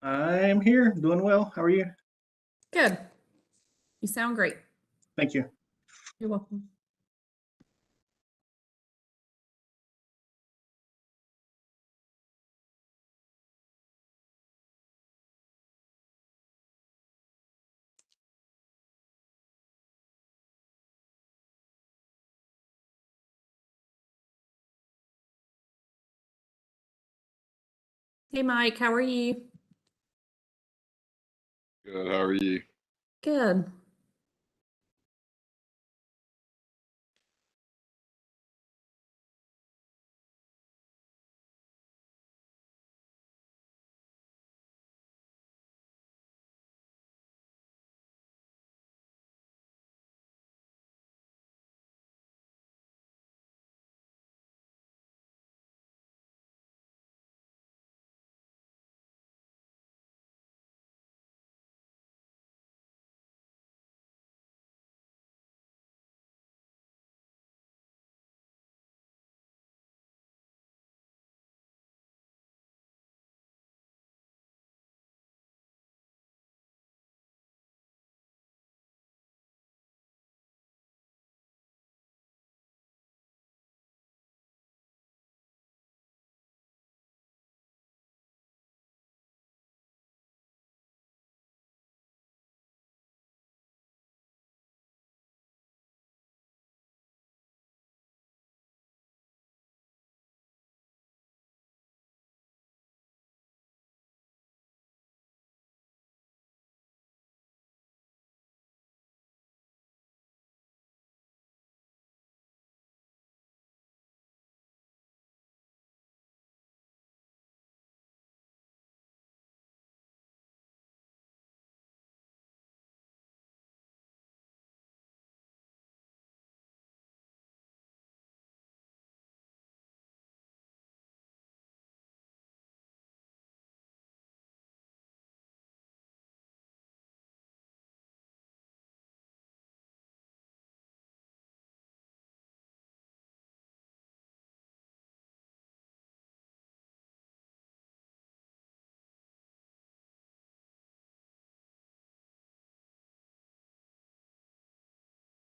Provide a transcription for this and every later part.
I'm here, doing well. How are you? Good. You sound great. Thank you. You're welcome. Hey, Mike, how are you? Good. How are you? Good.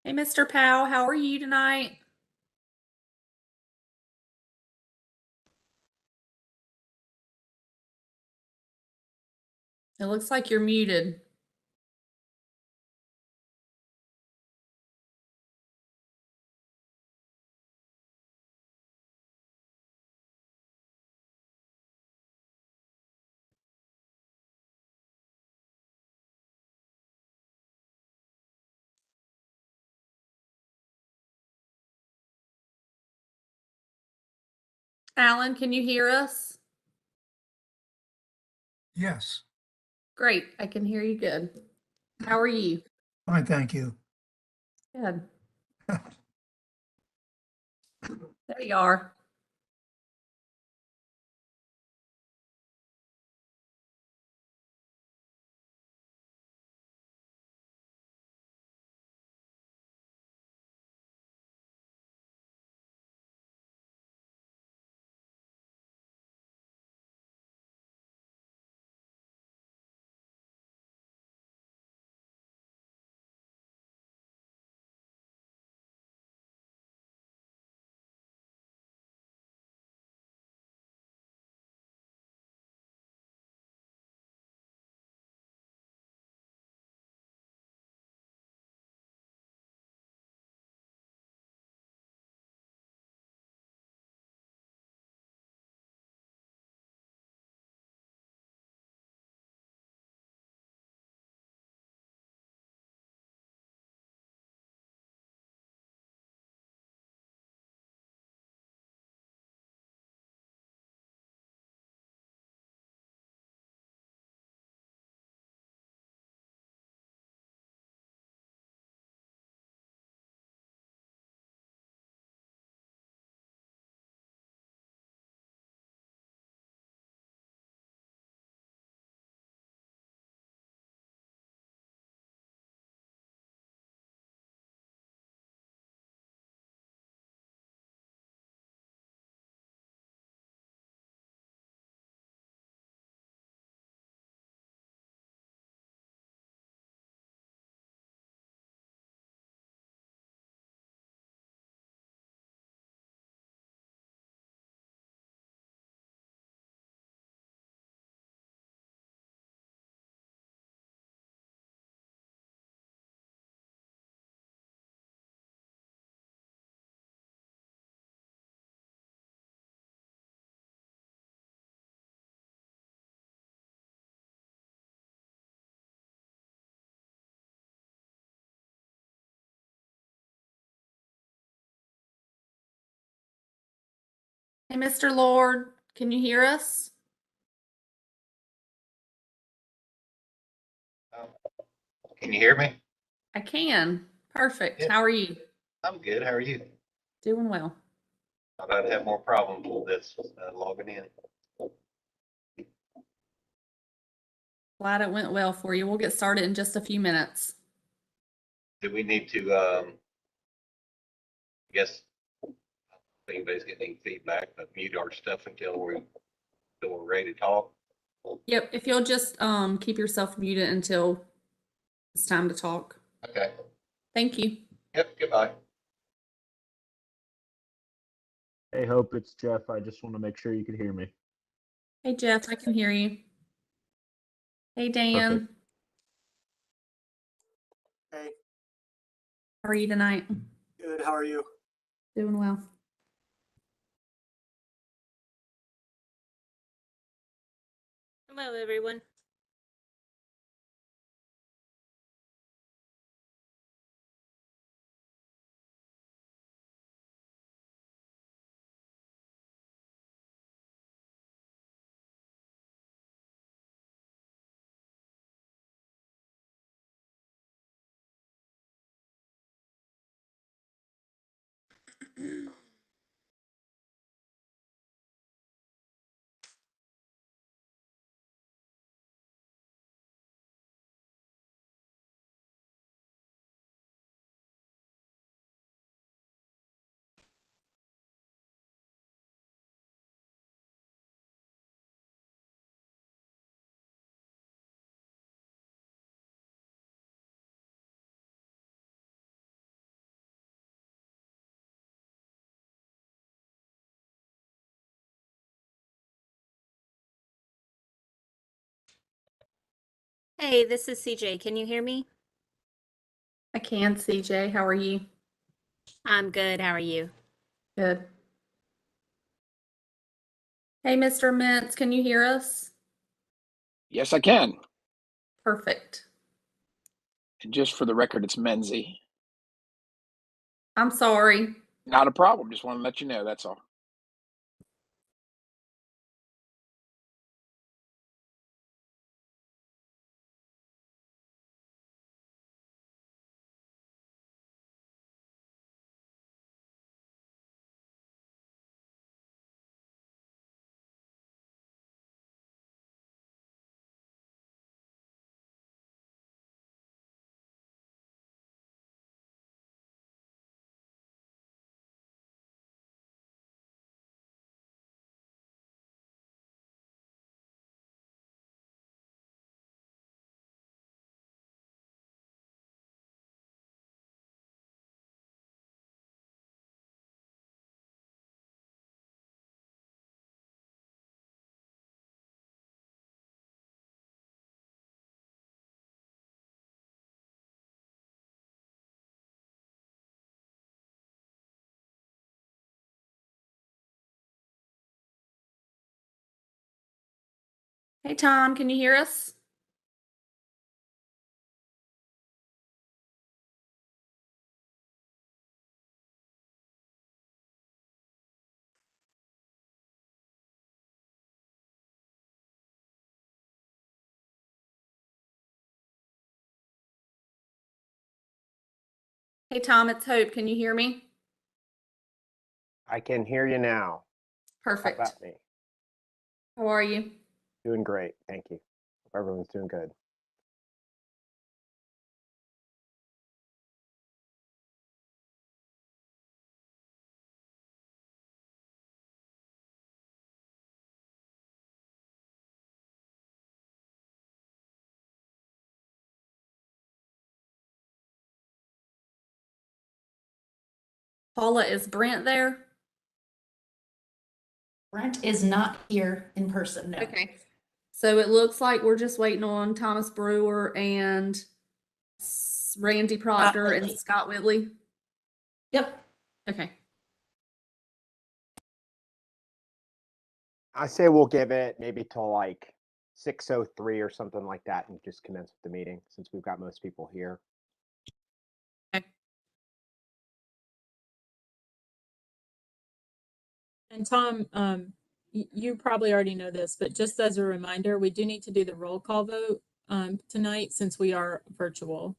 Hey, Mr. Powell, how are you tonight? It looks like you're muted. Alan, can you hear us? Yes, Great. I can hear you good. How are you? fine, thank you. Good. There you are. Hey, Mr. Lord, can you hear us? Can you hear me? I can. Perfect. Yeah. How are you? I'm good. How are you? Doing well. Thought I'd have more problems with this logging in. Glad it went well for you. We'll get started in just a few minutes. Do we need to, I guess, if anybody's getting any feedback, but mute our stuff until we're ready to talk? Yep, if you'll just keep yourself muted until it's time to talk. Okay. Thank you. Yep, goodbye. Hey, Hope, it's Jeff. I just want to make sure you can hear me. Hey, Jeff, I can hear you. Hey, Dan. Perfect. Hey, How are you tonight? good. How are you? Doing well. Hello, everyone. Hey, this is CJ. Can you hear me? I can, CJ. How are you? I'm good. How are you? Good. Hey, Mr. Mintz, can you hear us? Yes, I can. Perfect. And just for the record, it's Menzie. I'm sorry. Not a problem. Just want to let you know. That's all. Hey, Tom, can you hear us? Hey, Tom, it's Hope. Can you hear me? I can hear you now. How Perfect. about me? How are you? Doing great. Thank you. Hope everyone's doing good. Paula, is Brent there? Brent is not here in person, no. Okay. So it looks like we're just waiting on Thomas Brewer and Randy Proctor and Whitley. Scott Whitley. Yep. Okay. I say we'll give it maybe till like 6:03 or something like that and just commence with the meeting since we've got most people here. And And Tom, you probably already know this, but just as a reminder, we do need to do the roll call vote tonight since we are virtual.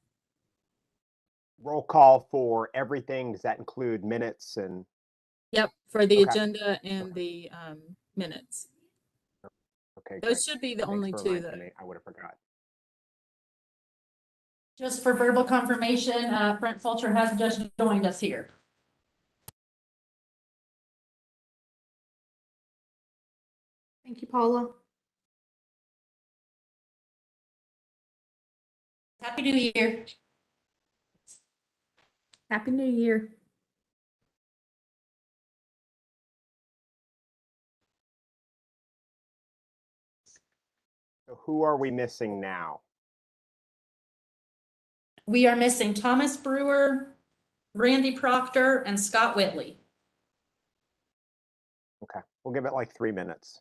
Roll call for everything. Does that include minutes and? Yep, for the Okay. agenda and the minutes. Okay, Those great. should be the Thanks only for two reminding that. me. I would have forgot. Just for verbal confirmation, Brent Fulcher has just joined us here. Thank you, Paula. Happy New Year. Happy New Year. So who are we missing now? We are missing Thomas Brewer, Randy Proctor, and Scott Whitley. Okay, we'll give it like 3 minutes.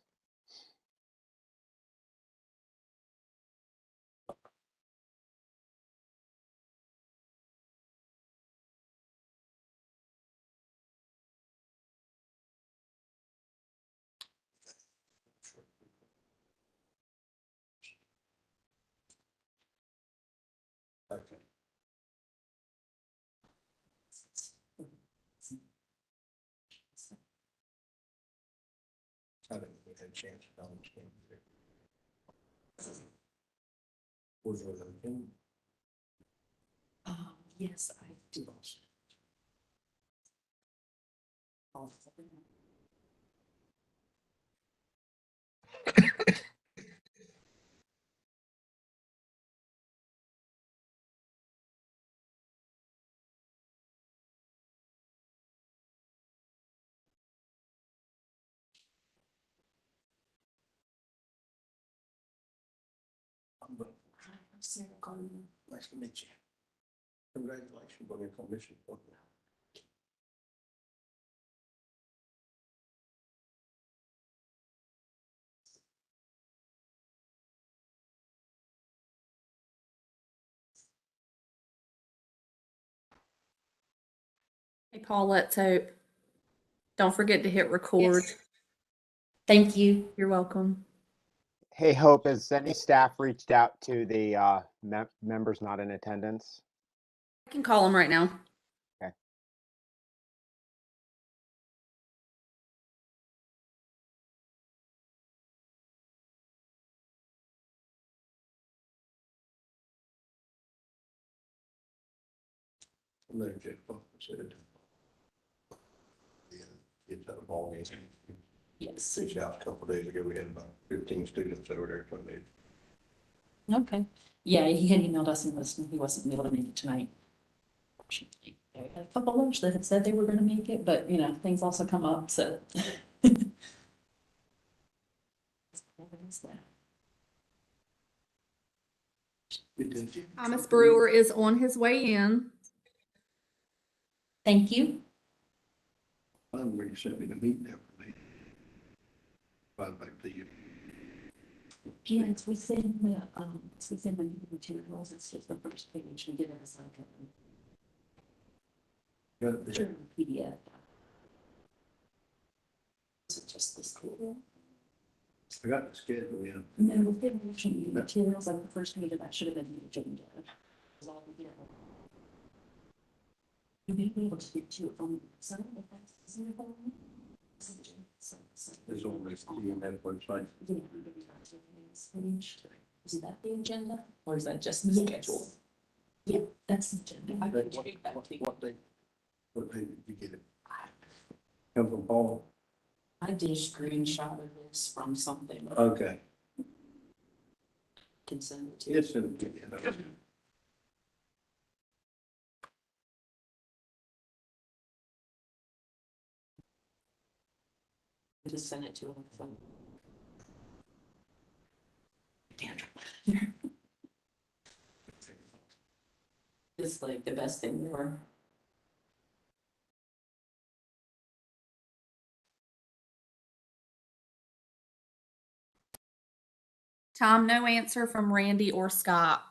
Yes, I do. Nice to meet you. Congratulations on your commission. Hey, Paul, let's hope. Don't forget to hit record. Yes. Thank you. You're welcome. Hey, Hope, has any staff reached out to the members not in attendance? I can call him right now. Okay. Kids at a ball game. Yes. Reached out a couple days ago. We had about 15 students over there from the. Okay. Yeah, he had emailed us and he wasn't able to make it tonight. Unfortunately. There had a couple lunch that had said they were gonna make it, but you know, things also come up, so. Thomas Brewer is on his way in. Thank you. I'm where you sent me to meet them. Back to you. Yeah, it's within the materials, it's just the first page, we get it as like Got a it. sure, PDF. Is it just this cool? I got the schedule, yeah. No, within the materials, like the first page of that should have been the agenda. You may be able to get to it from some of that's. There's always on that website. Is that the agenda or is that just the schedule? Yeah, that's the agenda. I could take that. What day did you get it? Come from Paul? I did a screenshot of this from something. Okay. Can send it to you. Yes, yeah. Just send it to him. Phone. It's like the best thing ever. Tom, no answer from Randy or Scott.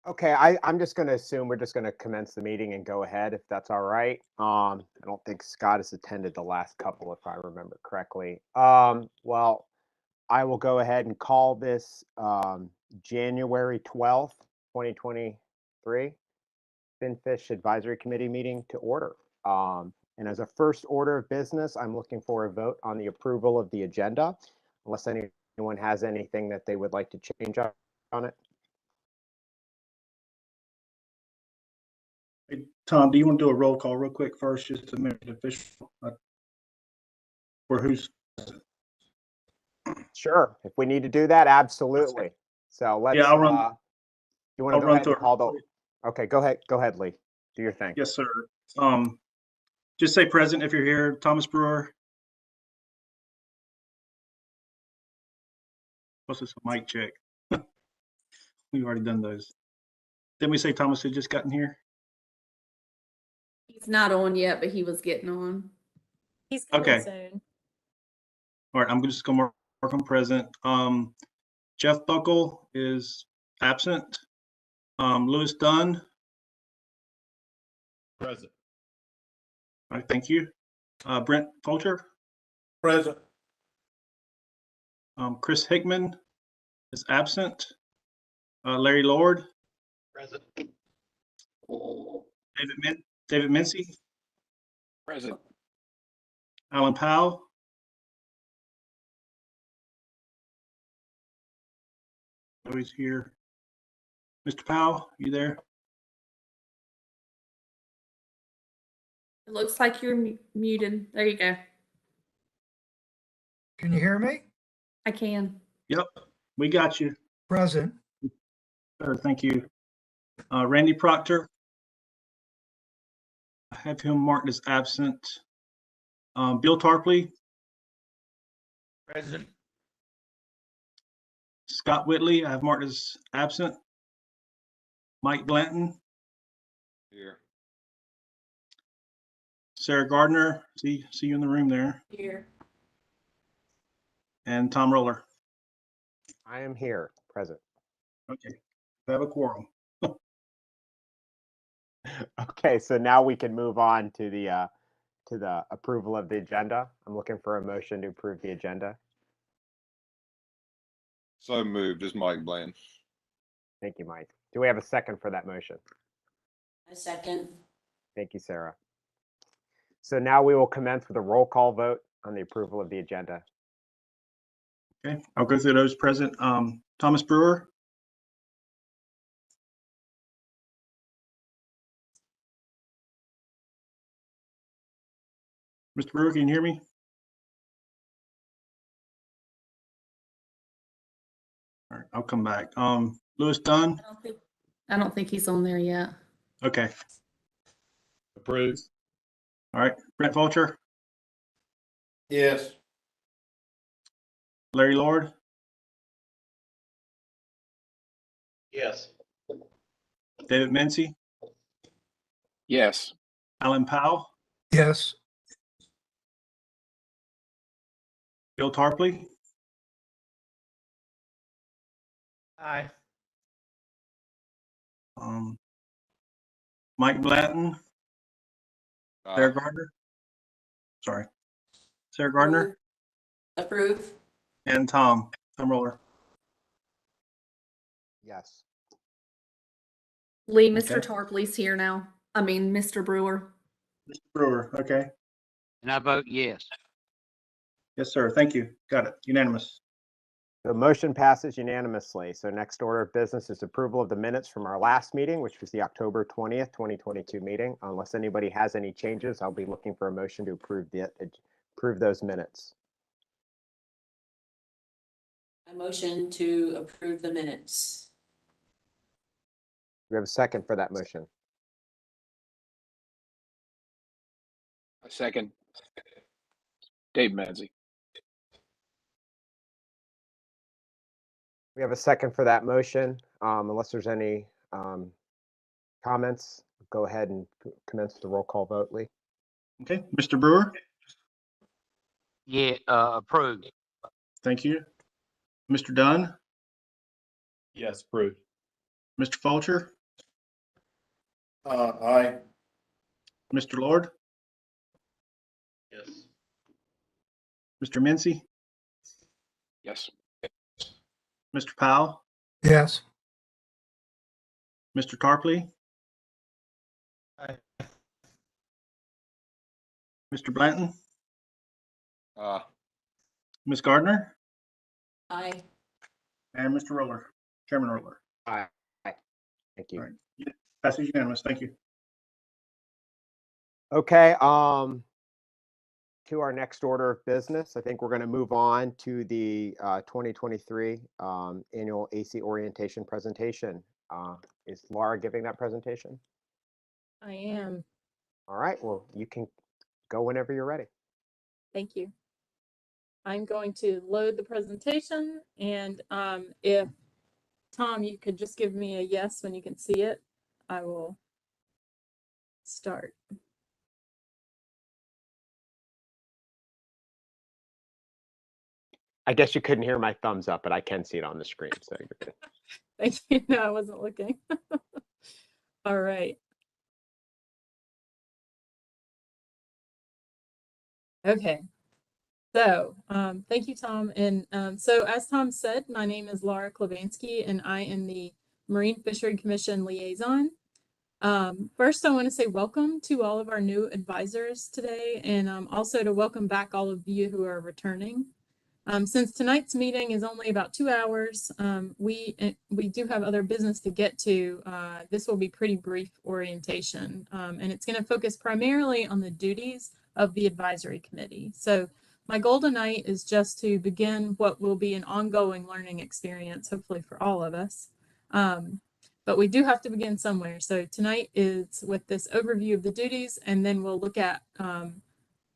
Okay, I'm just gonna assume we're just gonna commence the meeting and go ahead if that's all right. I don't think Scott has attended the last couple, if I remember correctly. Well, I will go ahead and call this January 12th, 2023 Finfish Advisory Committee meeting to order. And as a first order of business, I'm looking for a vote on the approval of the agenda, unless anyone has anything that they would like to change on it. Hey, Tom, do you want to do a roll call real quick first, just to make it official? Or who's, Sure, if we need to do that, absolutely. So let's, yeah, I'll run, you want I'll to go run ahead through and it. call the, okay, go ahead, Lee. Do your thing. Yes, sir. Just say present if you're here. Thomas Brewer. What's this, a mic check? We've already done those. Didn't we say Thomas had just gotten here? He's not on yet, but he was getting on. He's coming Okay. soon. All right, I'm just gonna mark on present. Jeff Buckle is absent. Lewis Dunn. Present. All right, thank you. Brent Fulcher. Present. Chris Hickman is absent. Larry Lord. Present. David Mincy. Present. Alan Powell. Oh, he's here. Mr. Powell, you there? It looks like you're muted. There you go. Can you hear me? I can. Yep, we got you. Present. Sure, thank you. Randy Proctor. I have him marked as absent. Bill Tarpley. Present. Scott Whitley, I have marked as absent. Mike Blanton. Here. Sarah Gardner, see you in the room there. Here. And Tom Roller. I am here, present. Okay, we have a quorum. Okay, so now we can move on to the approval of the agenda. I'm looking for a motion to approve the agenda. So moved is Mike Bland. Thank you, Mike. Do we have a second for that motion? A second. Thank you, Sarah. So now we will commence with a roll call vote on the approval of the agenda. Okay, I'll go through those present. Thomas Brewer. Mr. Brewer, can you hear me? All right, I'll come back. Lewis Dunn. I don't think he's on there yet. Okay. Approved. All right, Brent Fulcher. Yes. Larry Lord. Yes. David Mincy. Yes. Alan Powell. Yes. Bill Tarpley. Aye. Mike Blanton. Aye. Sarah Gardner. Sorry. Sarah Gardner. Approve. And Tom Roller. Yes. Lee, Mr. Okay. Tarpley's here now. I mean, Mr. Brewer. Mr. Brewer, okay. And I vote yes. Yes, sir. Thank you. Got it. Unanimous. The motion passes unanimously. So next order of business is approval of the minutes from our last meeting, which was the October 20th, 2022 meeting. Unless anybody has any changes, I'll be looking for a motion to approve those minutes. A motion to approve the minutes. Do we have a second for that motion? A second. Dave Menzie. We have a second for that motion. Unless there's any comments, go ahead and commence the roll call vote, Lee. Okay, Mr. Brewer. Yeah, approved. Thank you. Mr. Dunn. Yes, approved. Mr. Fulcher, Aye. Mr. Lord, Yes. Mr. Mincy, Yes. Mr. Powell, yes, Mr. Tarpley, Aye. Mr. Blanton, Aye. Ms. Gardner, Aye. and Mr. Roller, Chairman Roller. Aye. Thank you. All right. Passes unanimous. Thank you. Okay, to our next order of business, I think we're going to move on to the 2023 annual AC orientation presentation. Is Laura giving that presentation? I am. All right, well, you can go whenever you're ready. Thank you. I'm going to load the presentation, and if Tom, you could just give me a yes when you can see it, I will start. I guess you couldn't hear my thumbs up, but I can see it on the screen, so you're good. Thank you. No, I wasn't looking. All right. Okay. So, thank you, Tom. And so, as Tom said, my name is Laura Klavansky, and I am the Marine Fishery Commission liaison. First, I want to say welcome to all of our new advisors today, and also to welcome back all of you who are returning. Since tonight's meeting is only about 2 hours, we do have other business to get to. This will be pretty brief orientation, and it's going to focus primarily on the duties of the advisory committee. So my goal tonight is just to begin what will be an ongoing learning experience, hopefully for all of us. But we do have to begin somewhere. So tonight is with this overview of the duties, and then we'll look at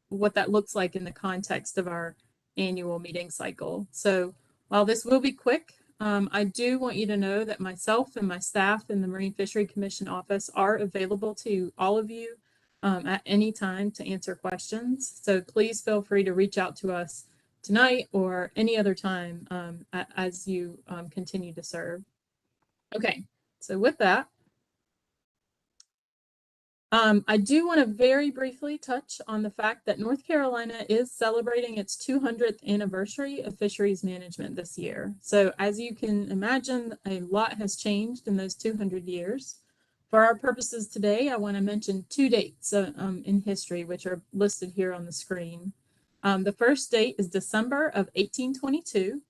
what that looks like in the context of our annual meeting cycle. So while this will be quick, I do want you to know that myself and my staff in the Marine Fishery Commission office are available to all of you at any time to answer questions. So please feel free to reach out to us tonight or any other time as you continue to serve. Okay, so with that, I do want to very briefly touch on the fact that North Carolina is celebrating its 200th anniversary of fisheries management this year. So as you can imagine, a lot has changed in those 200 years. For our purposes today, I want to mention 2 dates in history, which are listed here on the screen. The first date is December of 1822.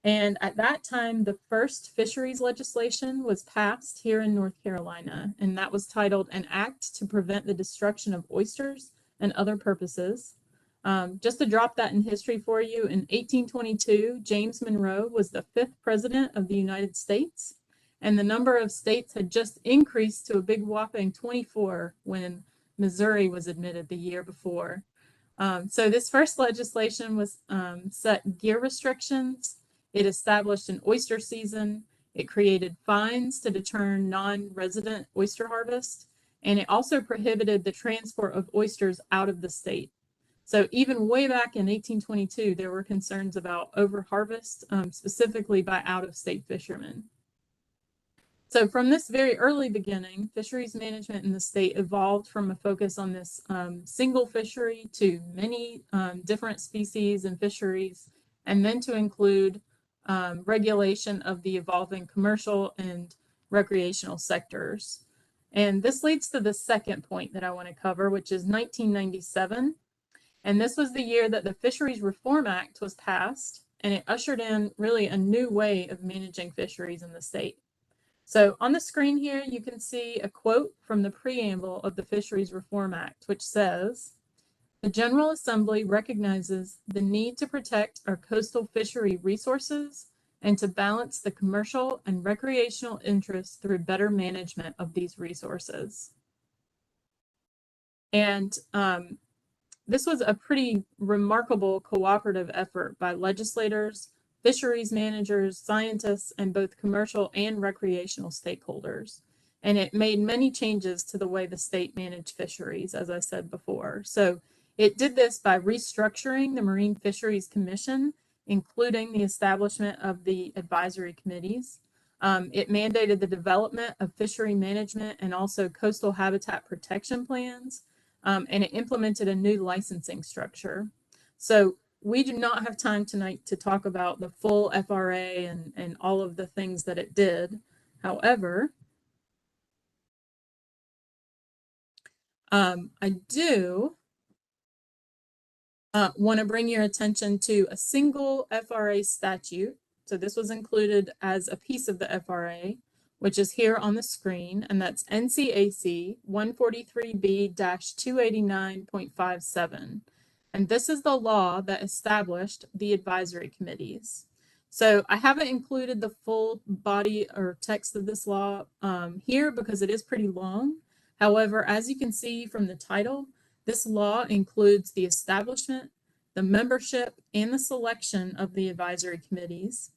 And at that time, the first fisheries legislation was passed here in North Carolina, and that was titled An Act to Prevent the Destruction of Oysters and Other Purposes. Just to drop that in history for you, in 1822, James Monroe was the 5th president of the United States, and the number of states had just increased to a big whopping 24 when Missouri was admitted the year before. So this first legislation was set gear restrictions. It established an oyster season. It created fines to deter non-resident oyster harvest, and it also prohibited the transport of oysters out of the state. So even way back in 1822, there were concerns about overharvest, specifically by out-of-state fishermen. So from this very early beginning, fisheries management in the state evolved from a focus on this single fishery to many different species and fisheries, and then to include regulation of the evolving commercial and recreational sectors. And this leads to the second point that I want to cover, which is 1997. And this was the year that the Fisheries Reform Act was passed, and it ushered in really a new way of managing fisheries in the state. So on the screen here, you can see a quote from the preamble of the Fisheries Reform Act, which says, "The General Assembly recognizes the need to protect our coastal fishery resources and to balance the commercial and recreational interests through better management of these resources." And this was a pretty remarkable cooperative effort by legislators, fisheries managers, scientists, and both commercial and recreational stakeholders. And it made many changes to the way the state managed fisheries, as I said before. So it did this by restructuring the Marine Fisheries Commission, including the establishment of the advisory committees. It mandated the development of fishery management and also coastal habitat protection plans, and it implemented a new licensing structure. So we do not have time tonight to talk about the full FRA and all of the things that it did. However, I do want to bring your attention to a single FRA statute. So this was included as a piece of the FRA, which is here on the screen, and that's NCAC 143B-289.57. And this is the law that established the advisory committees. So I haven't included the full body or text of this law here because it is pretty long. However, as you can see from the title, this law includes the establishment, the membership, and the selection of the advisory committees.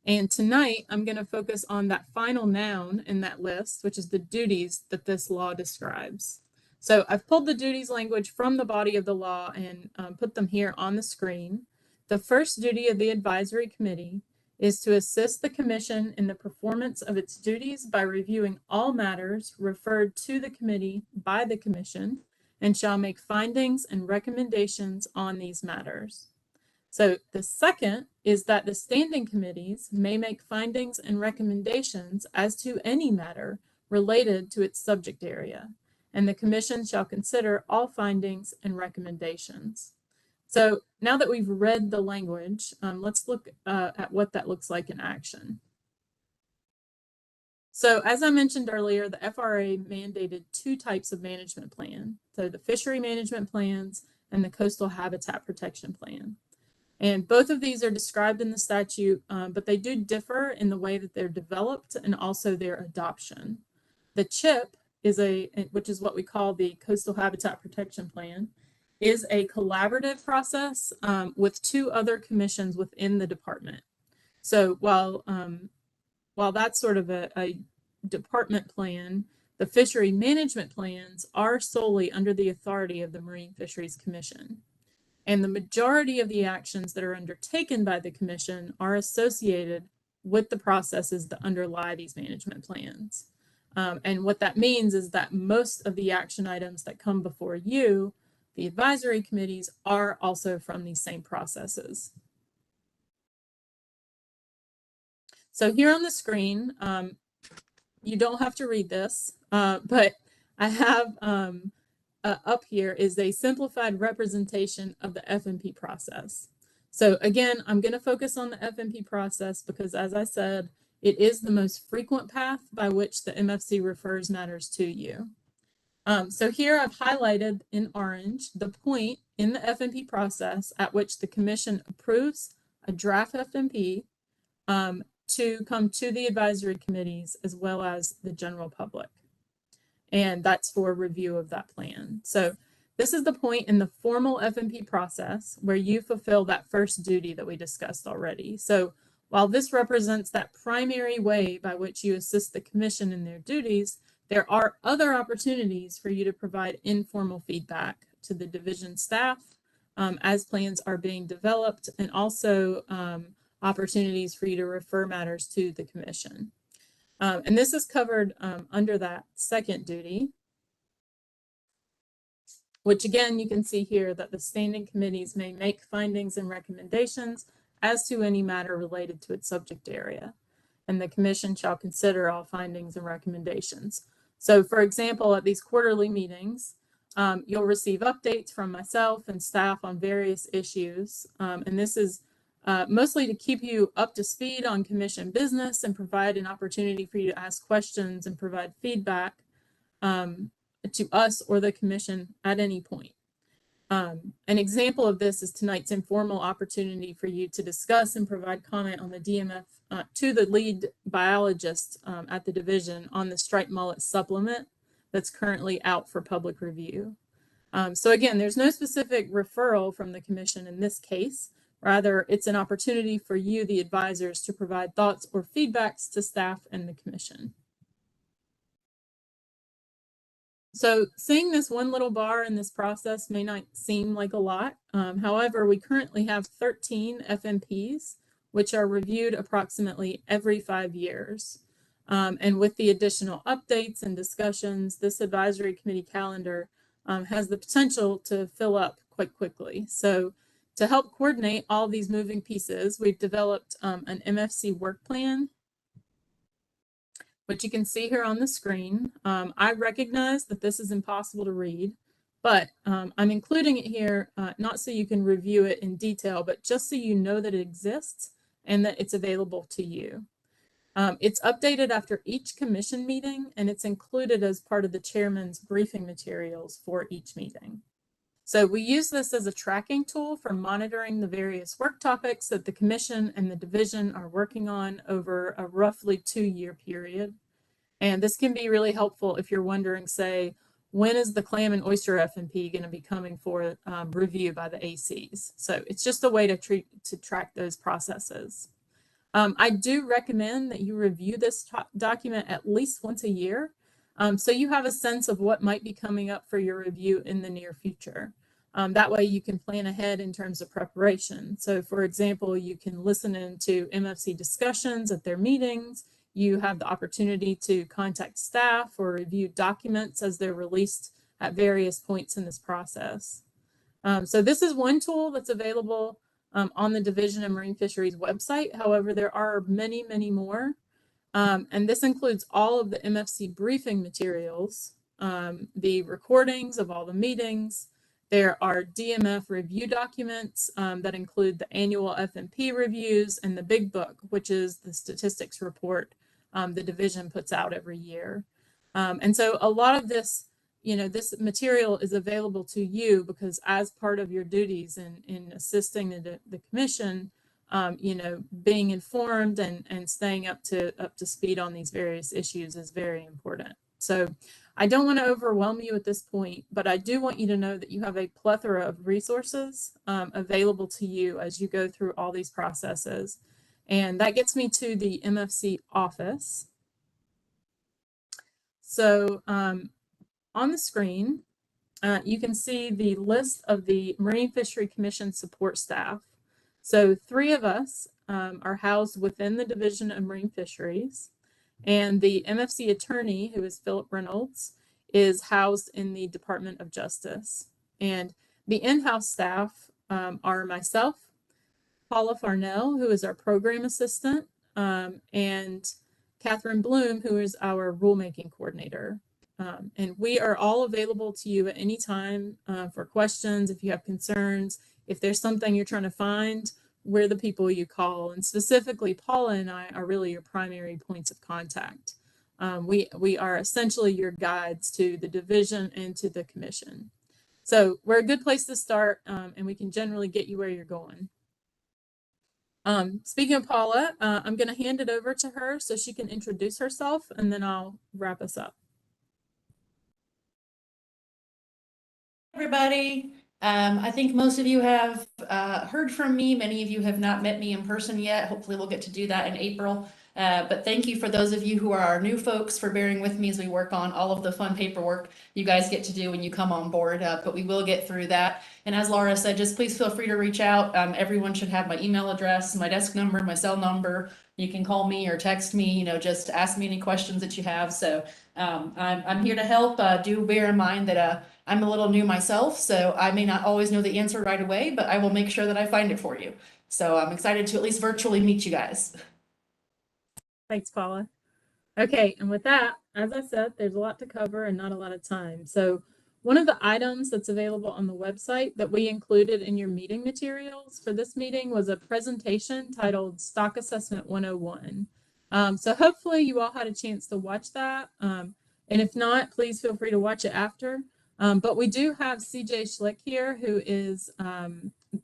And tonight, I'm going to focus on that final noun in that list, which is the duties that this law describes. So I've pulled the duties language from the body of the law and put them here on the screen. The first duty of the advisory committee is to assist the commission in the performance of its duties by reviewing all matters referred to the committee by the commission, and shall make findings and recommendations on these matters. So the second is that the standing committees may make findings and recommendations as to any matter related to its subject area, and the commission shall consider all findings and recommendations. So now that we've read the language, let's look at what that looks like in action. So as I mentioned earlier, the FRA mandated two types of management plan. So the fishery management plans and the coastal habitat protection plan. And both of these are described in the statute, but they do differ in the way that they're developed and also their adoption. The CHIP is which is what we call the Coastal Habitat Protection Plan, is a collaborative process with two other commissions within the department. So while that's sort of a department plan, the fishery management plans are solely under the authority of the Marine Fisheries Commission. And the majority of the actions that are undertaken by the commission are associated with the processes that underlie these management plans. And what that means is that most of the action items that come before you, the advisory committees, are also from these same processes. So here on the screen, you don't have to read this, but I have up here is a simplified representation of the FMP process. So again, I'm going to focus on the FMP process because, as I said, it is the most frequent path by which the MFC refers matters to you. So here I've highlighted in orange the point in the FMP process at which the commission approves a draft FMP to come to the advisory committees as well as the general public. And that's for review of that plan. So this is the point in the formal FMP process where you fulfill that first duty that we discussed already. So while this represents that primary way by which you assist the commission in their duties, there are other opportunities for you to provide informal feedback to the division staff as plans are being developed, and also opportunities for you to refer matters to the commission. And this is covered under that second duty, which again, you can see here that the standing committees may make findings and recommendations as to any matter related to its subject area, and the commission shall consider all findings and recommendations. So for example, at these quarterly meetings, you'll receive updates from myself and staff on various issues, and this is mostly to keep you up to speed on commission business and provide an opportunity for you to ask questions and provide feedback to us or the commission at any point. An example of this is tonight's informal opportunity for you to discuss and provide comment on the DMF to the lead biologist at the division on the striped mullet supplement that's currently out for public review. So again, there's no specific referral from the commission in this case. Rather, it's an opportunity for you, the advisors, to provide thoughts or feedbacks to staff and the commission. So seeing this one little bar in this process may not seem like a lot. However, we currently have 13 FMPs, which are reviewed approximately every 5 years. And with the additional updates and discussions, this advisory committee calendar has the potential to fill up quite quickly. So to help coordinate all these moving pieces, we've developed an MFC work plan, which you can see here on the screen. I recognize that this is impossible to read, but I'm including it here not so you can review it in detail, but just so you know that it exists and that it's available to you. It's updated after each commission meeting, and it's included as part of the chairman's briefing materials for each meeting. So we use this as a tracking tool for monitoring the various work topics that the commission and the division are working on over a roughly 2-year period. And this can be really helpful if you're wondering, say, when is the clam and oyster F&P going to be coming for review by the ACs? So it's just a way to track those processes. I do recommend that you review this document at least once a year, so you have a sense of what might be coming up for your review in the near future. That way you can plan ahead in terms of preparation. So for example, you can listen into MFC discussions at their meetings. You have the opportunity to contact staff or review documents as they're released at various points in this process. So this is one tool that's available on the Division of Marine Fisheries website. However, there are many, many more. And this includes all of the MFC briefing materials, the recordings of all the meetings. There are DMF review documents that include the annual F&P reviews and the big book, which is the statistics report the division puts out every year. And so a lot of this, this material is available to you because as part of your duties in assisting the commission, being informed and staying up to speed on these various issues is very important. So I don't want to overwhelm you at this point, but I do want you to know that you have a plethora of resources available to you as you go through all these processes. And that gets me to the MFC office. So on the screen, you can see the list of the Marine Fishery Commission support staff. So 3 of us are housed within the Division of Marine Fisheries, and the MFC attorney, who is Philip Reynolds, is housed in the Department of Justice. And the in-house staff are myself, Paula Farnell, who is our program assistant, and Catherine Bloom, who is our rulemaking coordinator. And we are all available to you at any time for questions. If you have concerns, if there's something you're trying to find, we're the people you call. And specifically, Paula and I are really your primary points of contact. We are essentially your guides to the division and to the commission. So we're a good place to start, and we can generally get you where you're going. Speaking of Paula, I'm going to hand it over to her so she can introduce herself, and then I'll wrap us up. Everybody. I think most of you have heard from me. Many of you have not met me in person yet. Hopefully we'll get to do that in April. But thank you for those of you who are our new folks for bearing with me as we work on all of the fun paperwork you guys get to do when you come on board. But we will get through that. And as Laura said, just please feel free to reach out. Everyone should have my email address, my desk number, my cell number. You can call me or text me, just ask me any questions that you have. So I'm here to help. Do bear in mind that I'm a little new myself, so I may not always know the answer right away, but I will make sure that I find it for you. So I'm excited to at least virtually meet you guys. Thanks, Paula. Okay, and with that, as I said, there's a lot to cover and not a lot of time. So one of the items that's available on the website that we included in your meeting materials for this meeting was a presentation titled Stock Assessment 101. So hopefully you all had a chance to watch that. And if not, please feel free to watch it after. But we do have CJ Schlick here, who is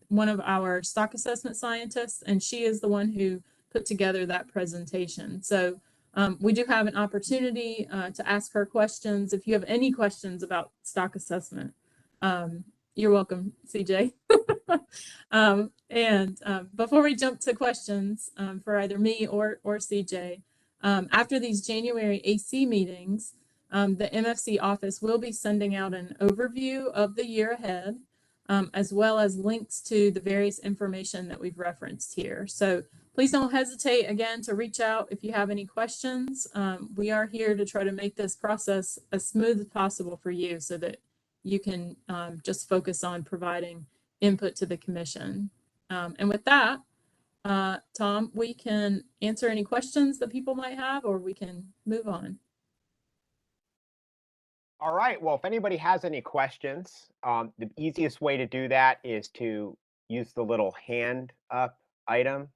one of our stock assessment scientists, and she is the one who put together that presentation. So we do have an opportunity to ask her questions. If you have any questions about stock assessment, you're welcome, CJ. Before we jump to questions for either me or CJ, after these January AC meetings, the MFC office will be sending out an overview of the year ahead, as well as links to the various information that we've referenced here. So please don't hesitate again to reach out if you have any questions. We are here to try to make this process as smooth as possible for you so that you can just focus on providing input to the commission. And with that, Tom, we can answer any questions that people might have, or we can move on. All right. Well, if anybody has any questions, the easiest way to do that is to use the little hand up item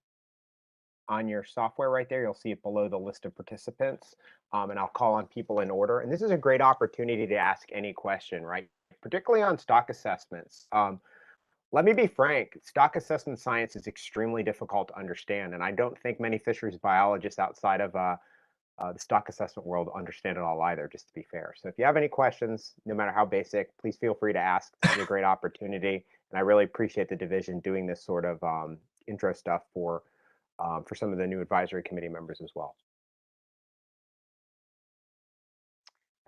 on your software right there. You'll see it below the list of participants, and I'll call on people in order. And this is a great opportunity to ask any question, right? Particularly on stock assessments. Let me be frank, stock assessment science is extremely difficult to understand, and I don't think many fisheries biologists outside of the stock assessment world understand it all either, just to be fair. So if you have any questions, no matter how basic, please feel free to ask. This is a great opportunity, and I really appreciate the division doing this sort of intro stuff for some of the new advisory committee members as well.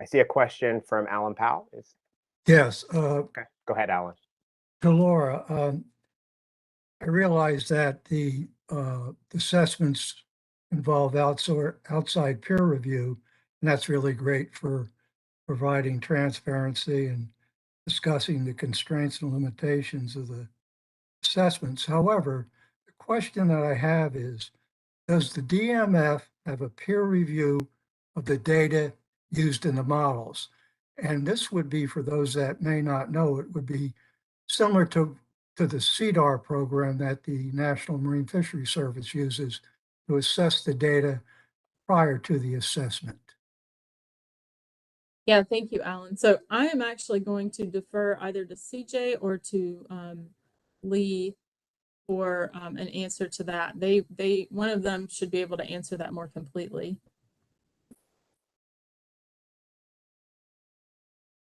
I see a question from Alan Powell. Yes. Okay, go ahead, Alan. To Laura, I realize that the assessments involve outside peer review, and that's really great for providing transparency and discussing the constraints and limitations of the assessments. However, the question that I have is, does the DMF have a peer review of the data used in the models? And this would be, for those that may not know, it would be similar to the CDAR program that the National Marine Fisheries Service uses to assess the data prior to the assessment. Yeah, thank you, Alan. So I am actually going to defer either to CJ or to Lee for an answer to that. One of them should be able to answer that more completely.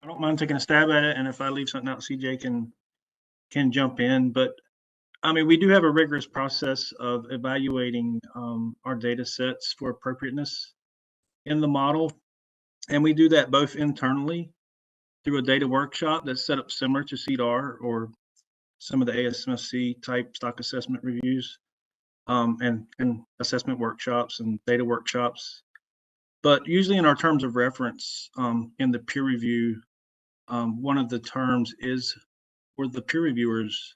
I don't mind taking a stab at it, and if I leave something out, CJ can jump in. But I mean, we do have a rigorous process of evaluating our data sets for appropriateness in the model, and we do that both internally through a data workshop that's set up similar to CDAR or some of the ASMSC type stock assessment reviews, and assessment workshops and data workshops. But usually in our terms of reference in the peer review, one of the terms is for the peer reviewers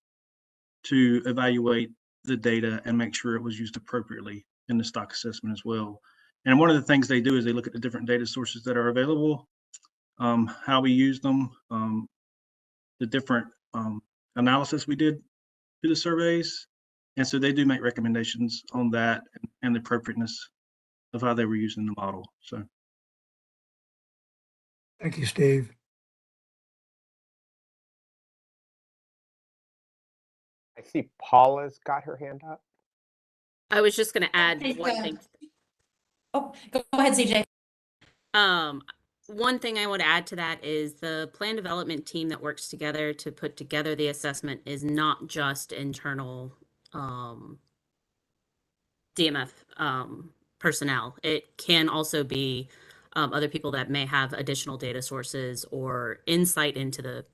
to evaluate the data and make sure it was used appropriately in the stock assessment as well. And one of the things they do is they look at the different data sources that are available, how we use them, the different analysis we did through the surveys. And so they do make recommendations on that and the appropriateness of how they were using the model. So. Thank you, Steve. I see Paula's got her hand up. I was just going to add one thing. Oh, go ahead, CJ. One thing I would add to that is the plan development team that works together to put together the assessment is not just internal DMF personnel. It can also be other people that may have additional data sources or insight into the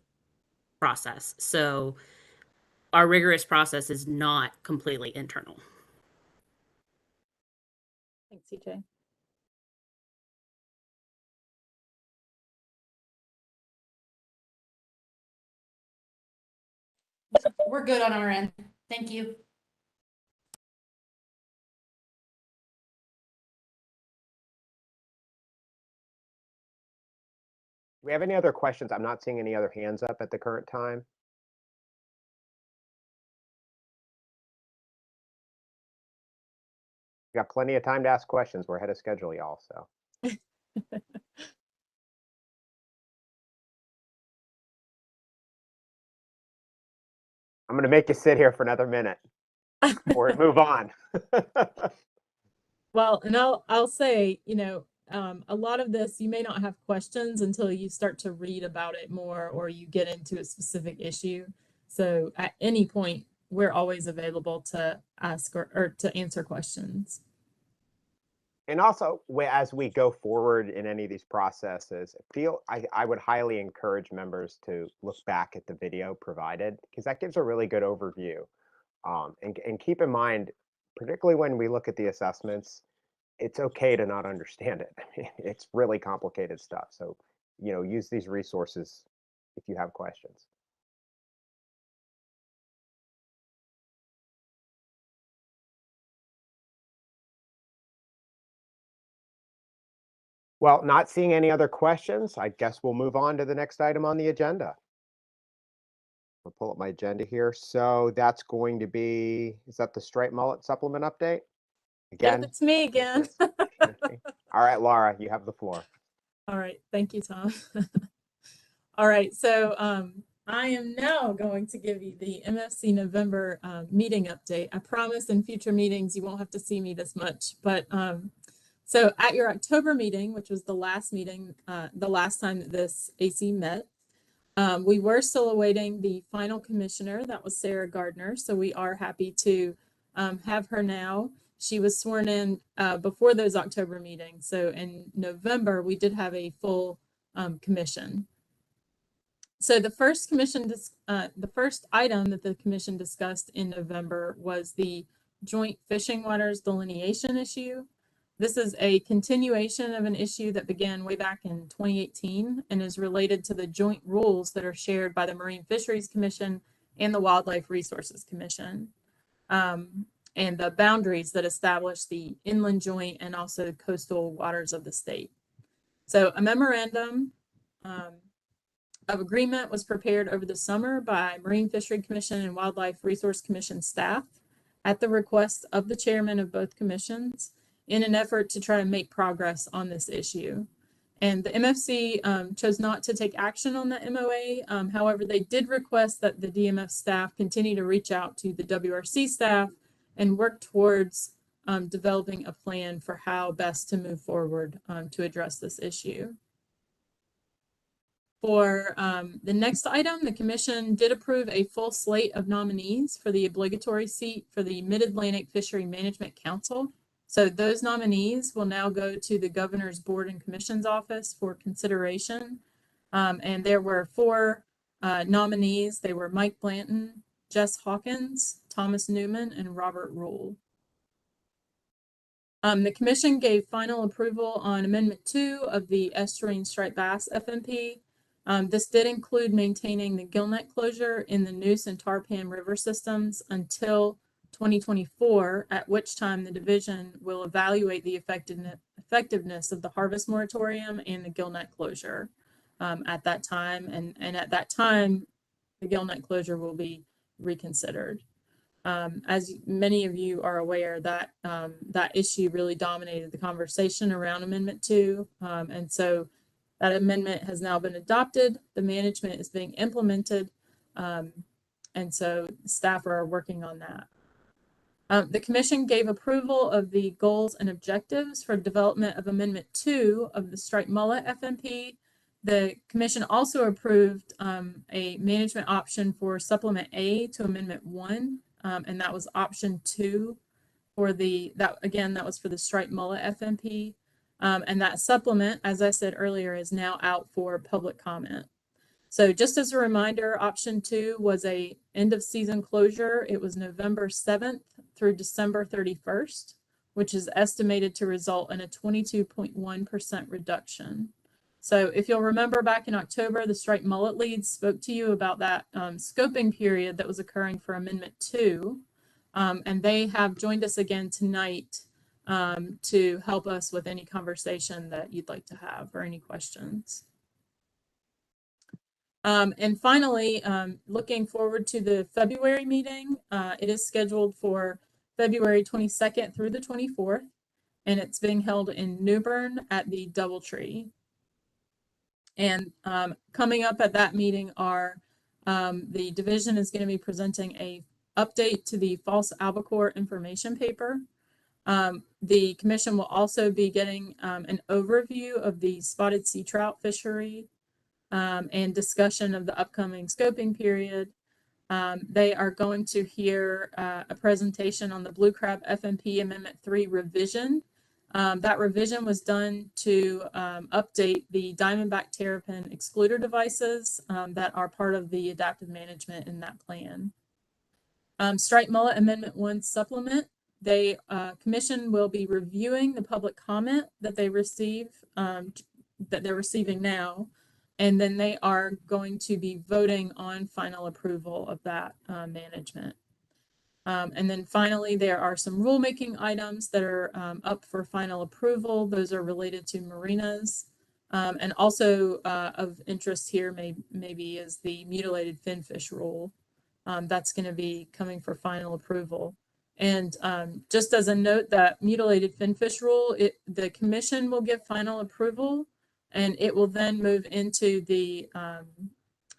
process. So our rigorous process is not completely internal. Thanks, CJ. We're good on our end. Thank you. Do we have any other questions? I'm not seeing any other hands up at the current time. We got plenty of time to ask questions. We're ahead of schedule, y'all. So. I'm going to make you sit here for another minute before we move on. Well, and I'll say, you know, a lot of this, you may not have questions until you start to read about it more or you get into a specific issue. So at any point, we're always available to ask or to answer questions. And also, as we go forward in any of these processes, I would highly encourage members to look back at the video provided, because that gives a really good overview. And keep in mind, particularly when we look at the assessments, it's okay to not understand it. It's really complicated stuff. So, use these resources if you have questions. Well, not seeing any other questions, I guess we'll move on to the next item on the agenda. I'll pull up my agenda here. So that's going to be, is that the striped mullet supplement update? Yep, Again? it's me again. Okay. All right, Laura, you have the floor. All right, thank you, Tom. All right, so I am now going to give you the MFC November meeting update. I promise in future meetings you won't have to see me this much, but so at your October meeting, which was the last meeting, the last time that this AC met, we were still awaiting the final commissioner. That was Sarah Gardner. So we are happy to have her now. She was sworn in before those October meetings. So in November, we did have a full commission. So the first the first item that the commission discussed in November was the joint fishing waters delineation issue. This is a continuation of an issue that began way back in 2018 and is related to the joint rules that are shared by the Marine Fisheries Commission and the Wildlife Resources Commission, and the boundaries that establish the inland joint and also the coastal waters of the state. So a memorandum of agreement was prepared over the summer by Marine Fishery Commission and Wildlife Resource Commission staff at the request of the chairman of both commissions in an effort to try to make progress on this issue. And the MFC chose not to take action on the MOA. However, they did request that the DMF staff continue to reach out to the WRC staff and work towards developing a plan for how best to move forward to address this issue. For the next item, the commission did approve a full slate of nominees for the obligatory seat for the Mid-Atlantic Fishery Management Council. So those nominees will now go to the Governor's Board and Commission's Office for consideration. And there were 4 nominees. They were Mike Blanton, Jess Hawkins, Thomas Newman, and Robert Rule. The commission gave final approval on Amendment 2 of the Estuarine Striped Bass FMP. This did include maintaining the gillnet closure in the Neuse and Tarpon River systems until 2024, at which time the division will evaluate the effectiveness of the harvest moratorium and the gillnet closure at that time. And at that time, the gillnet closure will be reconsidered. As many of you are aware, that that issue really dominated the conversation around Amendment 2. And so that amendment has now been adopted. The management is being implemented. And so staff are working on that. The commission gave approval of the goals and objectives for development of Amendment 2 of the Striped Mullet FMP. The commission also approved a management option for Supplement A to Amendment 1, and that was option 2 for that was for the Striped Mullet FMP. And that supplement, as I said earlier, is now out for public comment. So just as a reminder, option 2 was a end of season closure. It was November 7th through December 31st, which is estimated to result in a 22.1% reduction. So if you'll remember back in October, the Striped Mullet leads spoke to you about that scoping period that was occurring for Amendment 2. And they have joined us again tonight to help us with any conversation that you'd like to have or any questions. And finally, looking forward to the February meeting, it is scheduled for February 22nd through the 24th, and it's being held in New Bern at the Doubletree. And coming up at that meeting are the division is going to be presenting a update to the false albacore information paper. The commission will also be getting an overview of the spotted sea trout fishery and discussion of the upcoming scoping period. They are going to hear a presentation on the Blue Crab FMP Amendment 3 revision. That revision was done to update the Diamondback terrapin excluder devices that are part of the adaptive management in that plan. Striped Mullet Amendment 1 supplement. they commission will be reviewing the public comment that they receive, that they're receiving now, and then they are going to be voting on final approval of that management. And then finally, there are some rulemaking items that are up for final approval. Those are related to marinas. And also of interest here maybe is the mutilated finfish rule. That's going to be coming for final approval. And just as a note, that mutilated finfish rule, the commission will give final approval, and it will then move into the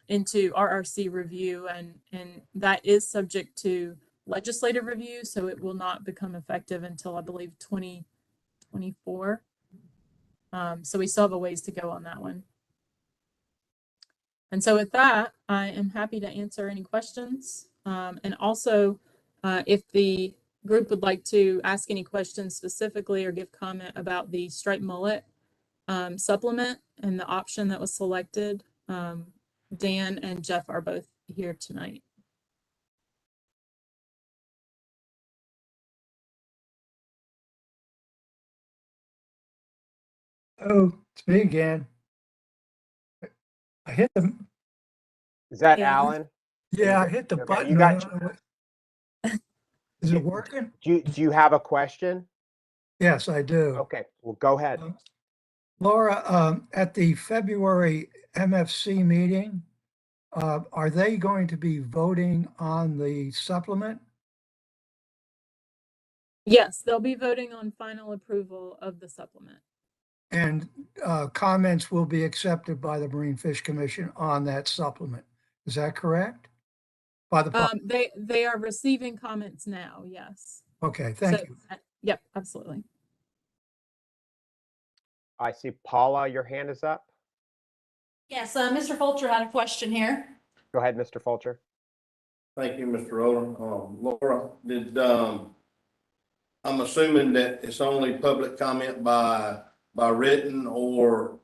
into RRC review, and that is subject to legislative review, so it will not become effective until I believe 2024. So we still have a ways to go on that one. And so with that, I am happy to answer any questions. And also, if the group would like to ask any questions specifically or give comment about the striped mullet supplement and the option that was selected, Dan and Jeff are both here tonight. Oh, it's me again. I hit the, Is that Yeah. Alan? yeah, I hit the Okay, button. you got- Is it working? Do you have a question? Yes, I do. Okay, well, go ahead. Laura, at the February MFC meeting, are they going to be voting on the supplement? Yes, they'll be voting on final approval of the supplement. And comments will be accepted by the Marine Fish Commission on that supplement. Is that correct? By the They are receiving comments now. Yes. Okay, thank So, you. Yep, absolutely. I see Paula, your hand is up. Yes, Mr. Fulcher had a question here. Go ahead, Mr. Fulcher. Thank you, Mr. Rowland. Laura, I'm assuming that it's only public comment by written or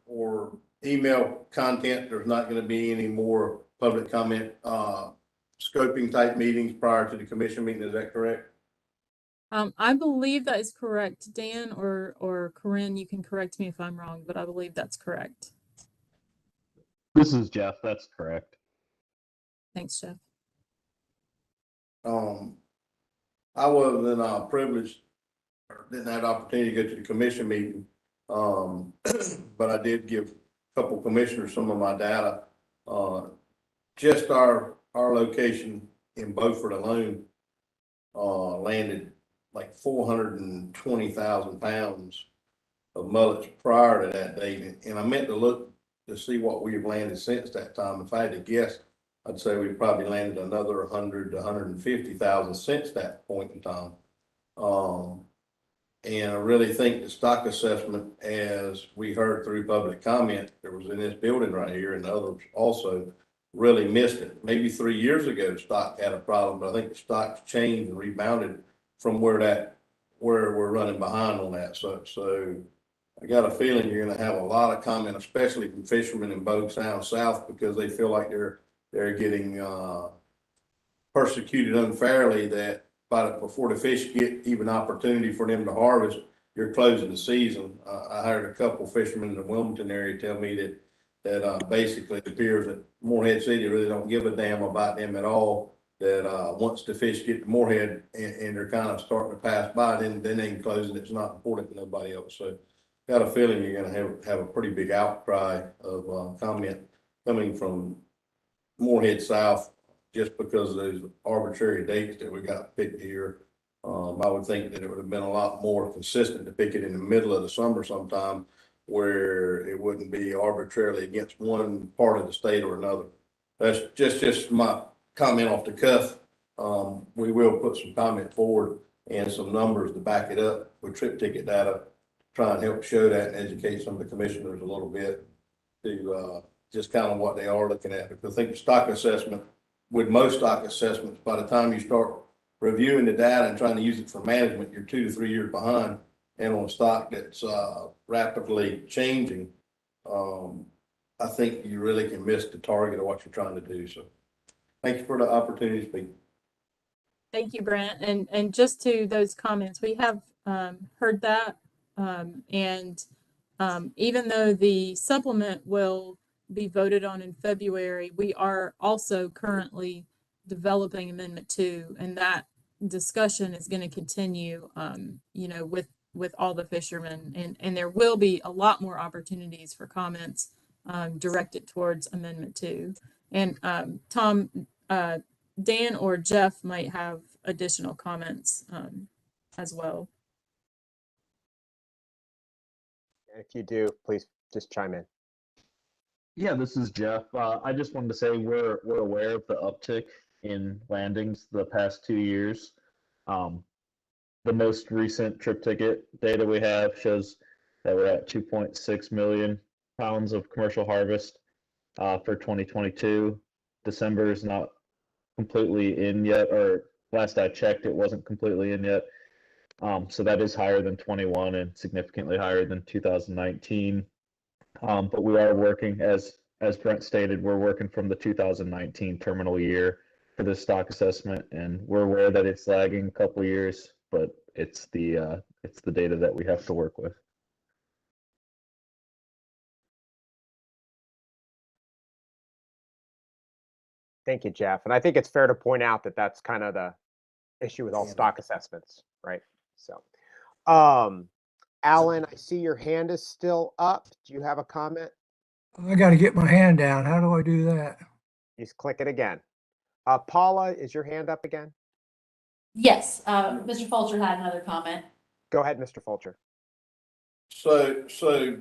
email content. There's not going to be any more public comment, scoping type meetings prior to the commission meeting. Is that correct? I believe that is correct. Dan or Corinne, you can correct me if I'm wrong, but I believe that's correct. This is Jeff. That's correct. Thanks, Jeff. I wasn't privileged, or didn't have the opportunity to go to the commission meeting, but I did give a couple commissioners some of my data. Just our location in Beaufort alone landed like 420,000 pounds of mullets prior to that date, and I meant to look to see what we've landed since that time. If I had to guess, I'd say we probably landed another 100 to 150,000 since that point in time. And I really think the stock assessment, as we heard through public comment, that was in this building right here and others also, really missed it. Maybe 3 years ago, stock had a problem, but I think the stock's changed and rebounded from where we're running behind on that. So I got a feeling you're going to have a lot of comment, especially from fishermen in boats down south, because they feel like they're getting persecuted unfairly, that before the fish get even opportunity for them to harvest, you're closing the season. I heard a couple fishermen in the Wilmington area tell me that basically it appears that Morehead City really don't give a damn about them at all, that once the fish get to Morehead and they're kind of starting to pass by, then they can close it. It's not important to nobody else. So got a feeling you're going to have a pretty big outcry of comment coming from Morehead South, just because of those arbitrary dates that we got picked here. I would think that it would have been a lot more consistent to pick it in the middle of the summer sometime, where it wouldn't be arbitrarily against one part of the state or another. That's just my comment off the cuff. We will put some comment forward and some numbers to back it up with trip ticket data, try and help show that and educate some of the commissioners a little bit to just kind of what they are looking at. Because I think the stock assessment, with most stock assessments, by the time you start reviewing the data and trying to use it for management, you're 2 to 3 years behind. And on a stock that's rapidly changing, I think you really can miss the target of what you're trying to do. So thank you for the opportunity to speak. Thank you, Brent. And just to those comments, we have heard that. And even though the supplement will be voted on in February, we are also currently developing Amendment 2, and that discussion is going to continue, you know, with all the fishermen, and there will be a lot more opportunities for comments directed towards Amendment 2. And Tom, Dan or Jeff might have additional comments as well. If you do, please just chime in. Yeah, this is Jeff. I just wanted to say we're aware of the uptick in landings the past 2 years. The most recent trip ticket data we have shows that we're at 2.6 million pounds of commercial harvest for 2022. December is not completely in yet, or last I checked, it wasn't completely in yet. So that is higher than 21 and significantly higher than 2019. But we are working, as Brent stated, we're working from the 2019 terminal year for the stock assessment, and we're aware that it's lagging a couple of years, but it's the data that we have to work with. Thank you, Jeff. And I think it's fair to point out that that's kind of the issue with all stock assessments, right? So, Alan, I see your hand is still up. Do you have a comment? I got to get my hand down. How do I do that? Just click it again. Paula, is your hand up again? Yes, Mr. Fulcher had another comment. Go ahead, Mr. Fulcher. So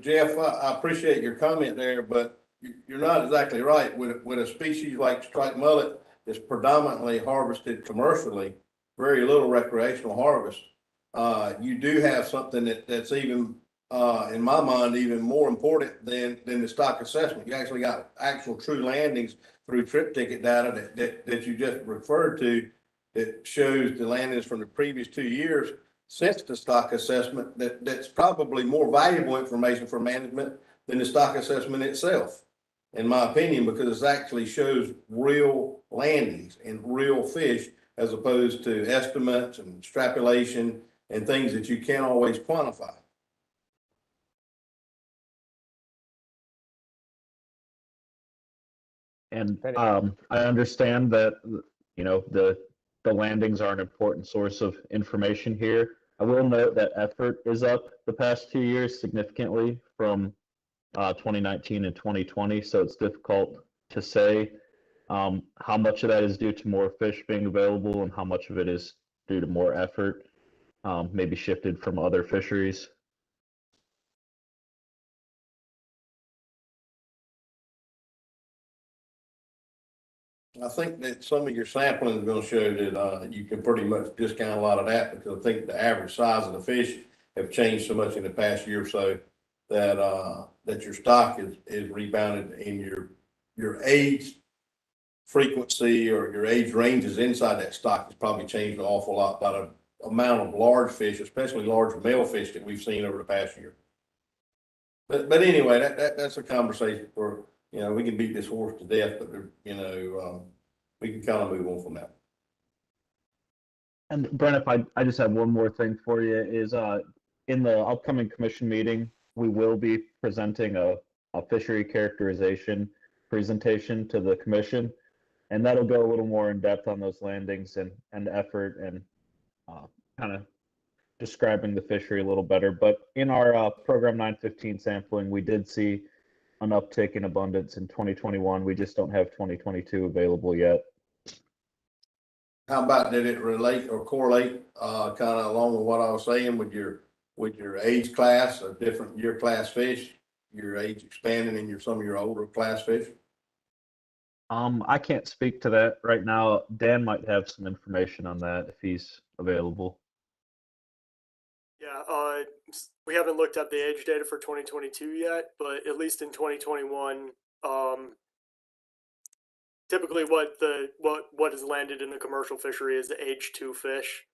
Jeff, I appreciate your comment there, but you're not exactly right. With a species like striped mullet that's predominantly harvested commercially, very little recreational harvest, you do have something that's even, in my mind, even more important than the stock assessment. You actually got actual true landings through trip ticket data that you just referred to that shows the landings from the previous 2 years since the stock assessment. That's probably more valuable information for management than the stock assessment itself, in my opinion, because it actually shows real landings and real fish as opposed to estimates and extrapolation and things that you can't always quantify. And I understand that, you know, the landings are an important source of information here. I will note that effort is up the past 2 years significantly from 2019 and 2020. So it's difficult to say how much of that is due to more fish being available and how much of it is due to more effort, maybe shifted from other fisheries. I think that some of your sampling is going to show that you can pretty much discount a lot of that, because I think the average size of the fish have changed so much in the past year or so that that your stock is rebounded, and your age frequency or your age ranges inside that stock has probably changed an awful lot by the amount of large fish, especially large male fish, that we've seen over the past year. But anyway, that's a conversation for, you know, we can beat this horse to death, but you know, we can kind of move on from that. And Brent, if I just have one more thing for you, is in the upcoming commission meeting, we will be presenting a fishery characterization presentation to the commission, and that'll go a little more in depth on those landings and effort and kind of describing the fishery a little better. But in our program 915 sampling, we did see an uptick in abundance in 2021. We just don't have 2022 available yet. How about, did it relate or correlate kind of along with what I was saying with your age class of different year class fish, your age expanding in some of your older class fish? I can't speak to that right now. Dan might have some information on that if he's available. Yeah, we haven't looked at the age data for 2022 yet, but at least in 2021, typically what is landed in the commercial fishery is the age 2 fish.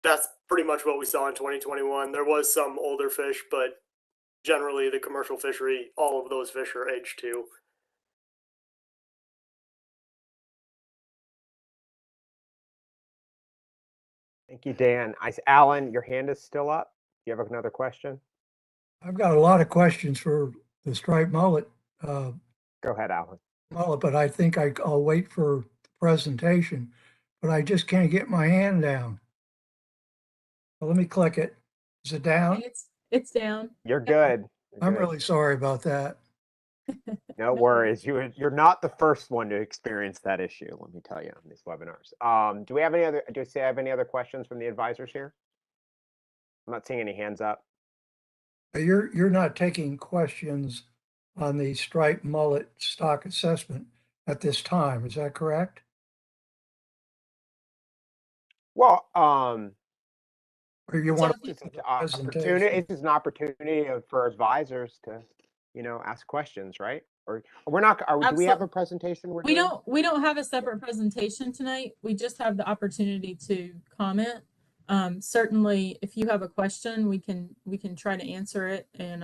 That's pretty much what we saw in 2021. There was some older fish, but generally the commercial fishery, all of those fish are age 2. Thank you, Dan. Alan, your hand is still up. Do you have another question? I've got a lot of questions for the striped mullet, Go ahead, Alan. but I think I'll wait for the presentation, but I just can't get my hand down. Well, let me click it. Is it down? It's down. You're good. You're I'm good. really sorry about that. No worries. You're not the first one to experience that issue, let me tell you, on these webinars. Do we have any other questions from the advisors here? I'm not seeing any hands up. You're not taking questions on the striped mullet stock assessment at this time, is that correct? Well, Or you want to it's an opportunity for advisors to, ask questions, right? Or we're not, do we have a presentation we're doing? We don't have a separate presentation tonight. We just have the opportunity to comment. Certainly if you have a question, we can try to answer it, and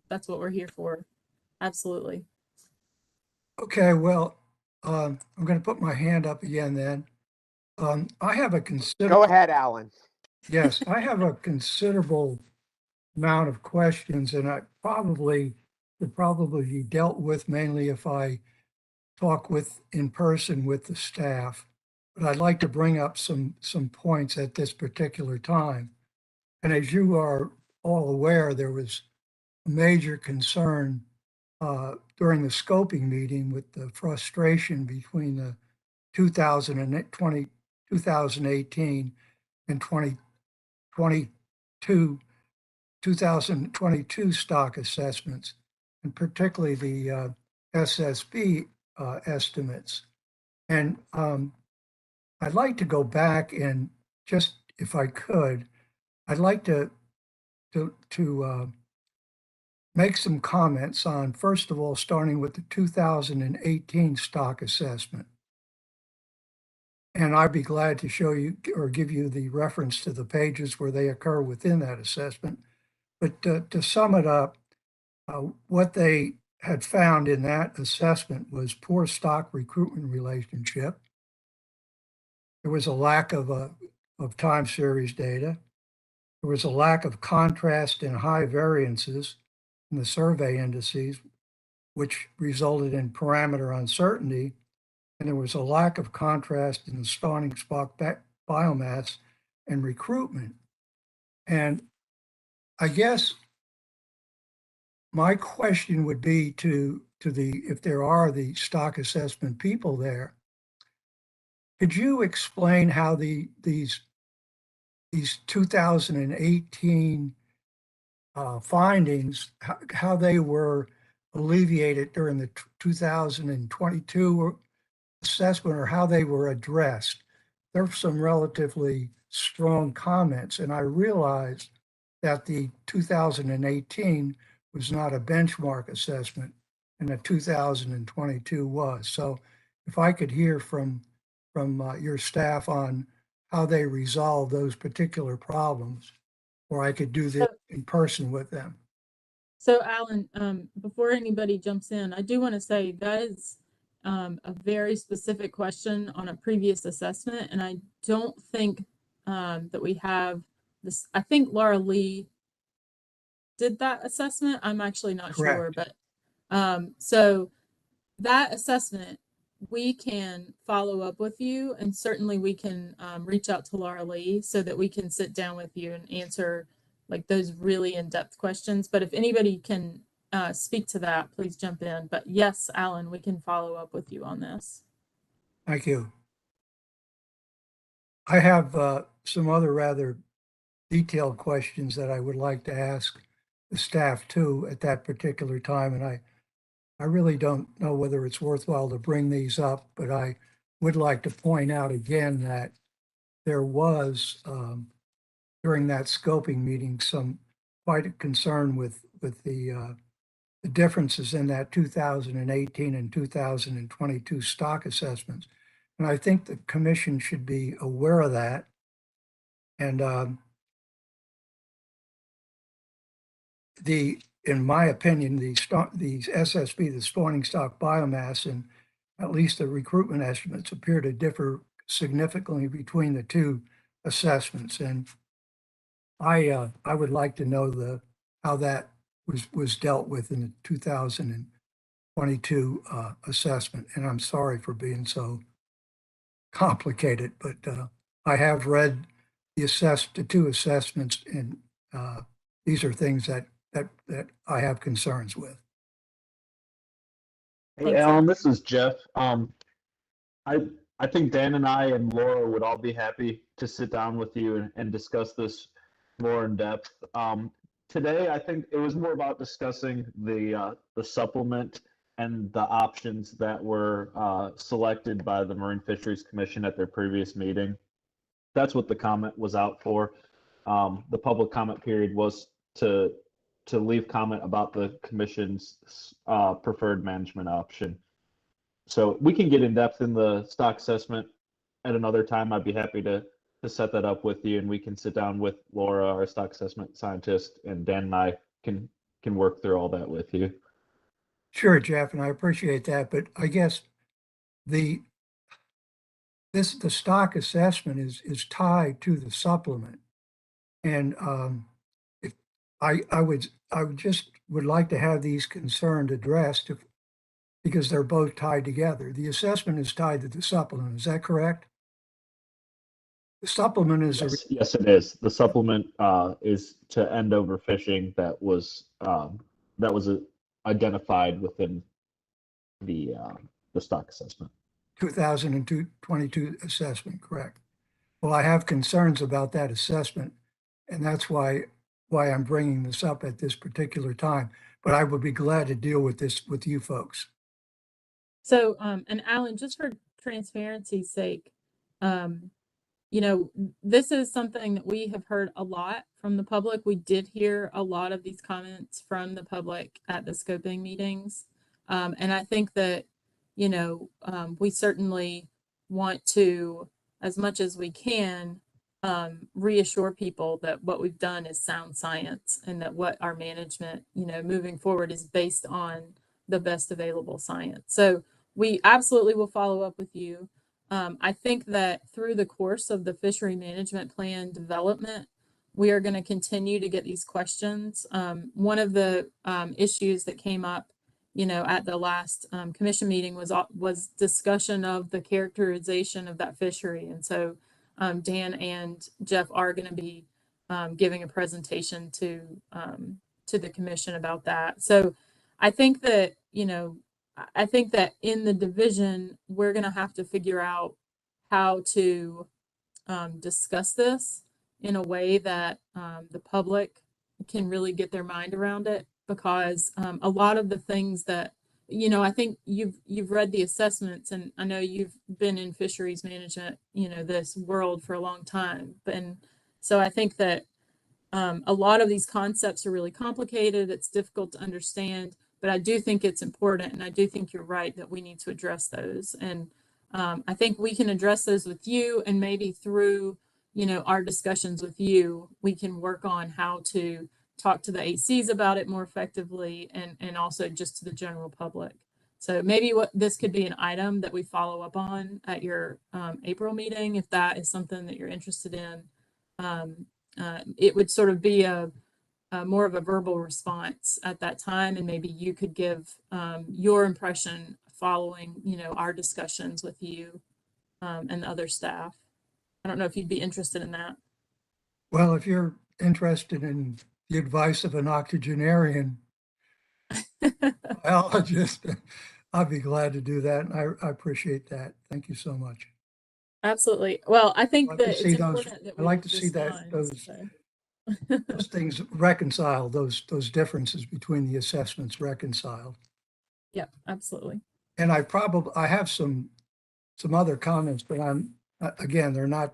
that's what we're here for. Absolutely. Okay, well, I'm going to put my hand up again then. I have a Go ahead, Alan. Yes, I have a considerable amount of questions, and I would probably be dealt with mainly if I talk in person with the staff. But I'd like to bring up some points at this particular time. And as you are all aware, there was a major concern during the scoping meeting with the frustration between the 2018 and 2022 stock assessments, and particularly the SSB estimates. And I'd like to go back and just, if I could, I'd like to make some comments on, first of all, starting with the 2018 stock assessment. And I'd be glad to show you or give you the reference to the pages where they occur within that assessment. But to sum it up, what they had found in that assessment was poor stock recruitment relationship. There was a lack of time series data. There was a lack of contrast and high variances in the survey indices, which resulted in parameter uncertainty. And there was a lack of contrast in the spawning stock biomass and recruitment. And I guess my question would be if there are the stock assessment people there, could you explain how these 2018 findings, how they were alleviated during the 2022 assessment, or how they were addressed? There were some relatively strong comments, and I realized that the 2018 was not a benchmark assessment, and the 2022 was. So if I could hear from your staff on how they resolve those particular problems, or I could do this in person with them. So Alan, before anybody jumps in, I do want to say that is a very specific question on a previous assessment, and I don't think that we have this. I think Laura Lee did that assessment. I'm actually not sure, but so that assessment, we can follow up with you, and certainly we can reach out to Laura Lee so that we can sit down with you and answer like those really in-depth questions. But if anybody can speak to that, please jump in. But yes, Alan, we can follow up with you on this. Thank you. I have some other rather detailed questions that I would like to ask the staff too at that particular time. And I really don't know whether it's worthwhile to bring these up, but I would like to point out again that there was, during that scoping meeting, quite a concern with the differences in that 2018 and 2022 stock assessments. And I think the commission should be aware of that. And in my opinion, the SSB, the spawning stock biomass, and at least the recruitment estimates appear to differ significantly between the two assessments. And I would like to know how that was dealt with in the 2022 assessment. And I'm sorry for being so complicated, but I have read the two assessments, and these are things that I have concerns with. Hey, Thanks, Alan, this is Jeff. I think Dan and I and Laura would all be happy to sit down with you and discuss this more in depth. Today, I think it was more about discussing the supplement and the options that were selected by the Marine Fisheries Commission at their previous meeting. That's what the comment was out for. The public comment period was to leave comment about the commission's preferred management option. So we can get in depth in the stock assessment at another time. I'd be happy to set that up with you, and we can sit down with Laura, our stock assessment scientist, and Dan and I can work through all that with you. Sure, Jeff, and I appreciate that. But I guess the stock assessment is tied to the supplement, and if I would just would like to have these concerns addressed because they're both tied together. The assessment is tied to the supplement. Is that correct? The supplement is Yes, it is. The supplement is to end overfishing that was identified within the stock assessment. 2022 assessment, correct? Well, I have concerns about that assessment, and that's why I'm bringing this up at this particular time. But I would be glad to deal with this with you folks. So, and Alan, just for transparency's sake, you know, this is something that we have heard a lot from the public. We did hear a lot of these comments from the public at the scoping meetings. And I think that, you know, we certainly want to, as much as we can, reassure people that what we've done is sound science and that what our management, you know, moving forward is based on the best available science. So we absolutely will follow up with you. I think that through the course of the fishery management plan development, we are going to continue to get these questions. One of the issues that came up, you know, at the last commission meeting was discussion of the characterization of that fishery. And so Dan and Jeff are going to be giving a presentation to the commission about that. So I think that, you know, I think that in the division, we're going to have to figure out how to discuss this in a way that the public can really get their mind around it, because a lot of the things that, you know, I think you've read the assessments, and I know you've been in fisheries management, you know, this world for a long time. And so I think that a lot of these concepts are really complicated. It's difficult to understand. But I do think it's important, and I do think you're right that we need to address those. And I think we can address those with you, and maybe through, you know, our discussions with you, we can work on how to talk to the ACs about it more effectively, and also just to the general public. So maybe this could be an item that we follow up on at your April meeting, if that is something that you're interested in. It would sort of be more of a verbal response at that time, and maybe you could give your impression following, you know, our discussions with you and the other staff. I don't know if you'd be interested in that. Well, if you're interested in the advice of an octogenarian biologist, I'd be glad to do that. And I appreciate that. Thank you so much. Absolutely. Well, I think I'd that like to it's see those- important that I'd we like to see respond, those so. those things reconciled, those differences between the assessments reconciled. Yeah, absolutely. And I have some other comments, but again, they're not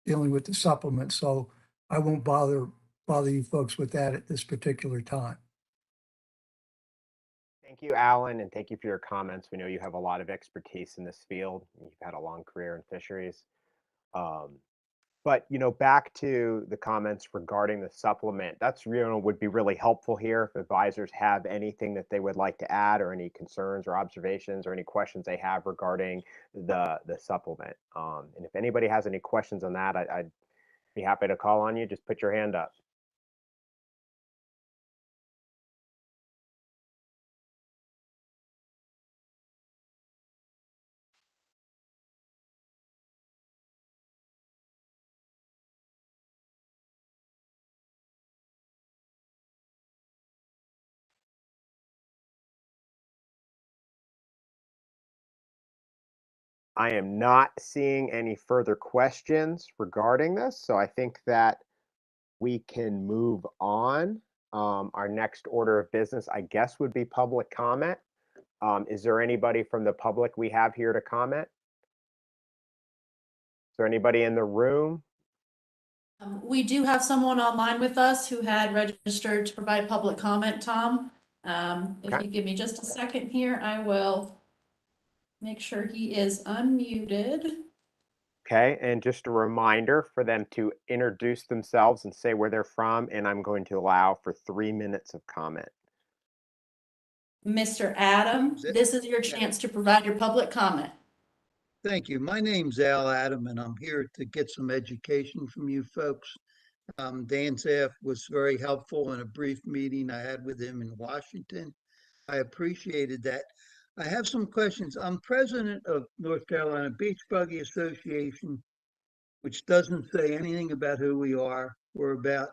dealing with the supplement, so I won't bother you folks with that at this particular time. Thank you, Alan, and thank you for your comments. We know you have a lot of expertise in this field. You've had a long career in fisheries. But, back to the comments regarding the supplement, that's, would be really helpful here if advisors have anything that they would like to add or any concerns or observations or any questions they have regarding the supplement. And if anybody has any questions on that, I'd be happy to call on you. Just put your hand up. I am not seeing any further questions regarding this, so I think that we can move on. Our next order of business, I guess, would be public comment. Is there anybody from the public we have here to comment? Is there anybody in the room? We do have someone online with us who had registered to provide public comment, Tom. If Okay. you give me just a second here, I will make sure he is unmuted. Okay, and just a reminder for them to introduce themselves and say where they're from, and I'm going to allow for 3 minutes of comment. Mr. Adam, this is your chance to provide your public comment. Thank you. My name's Al Adam, and I'm here to get some education from you folks. Dan Saff was very helpful in a brief meeting I had with him in Washington. I appreciated that. I have some questions. I'm president of North Carolina Beach Buggy Association, which doesn't say anything about who we are. We're about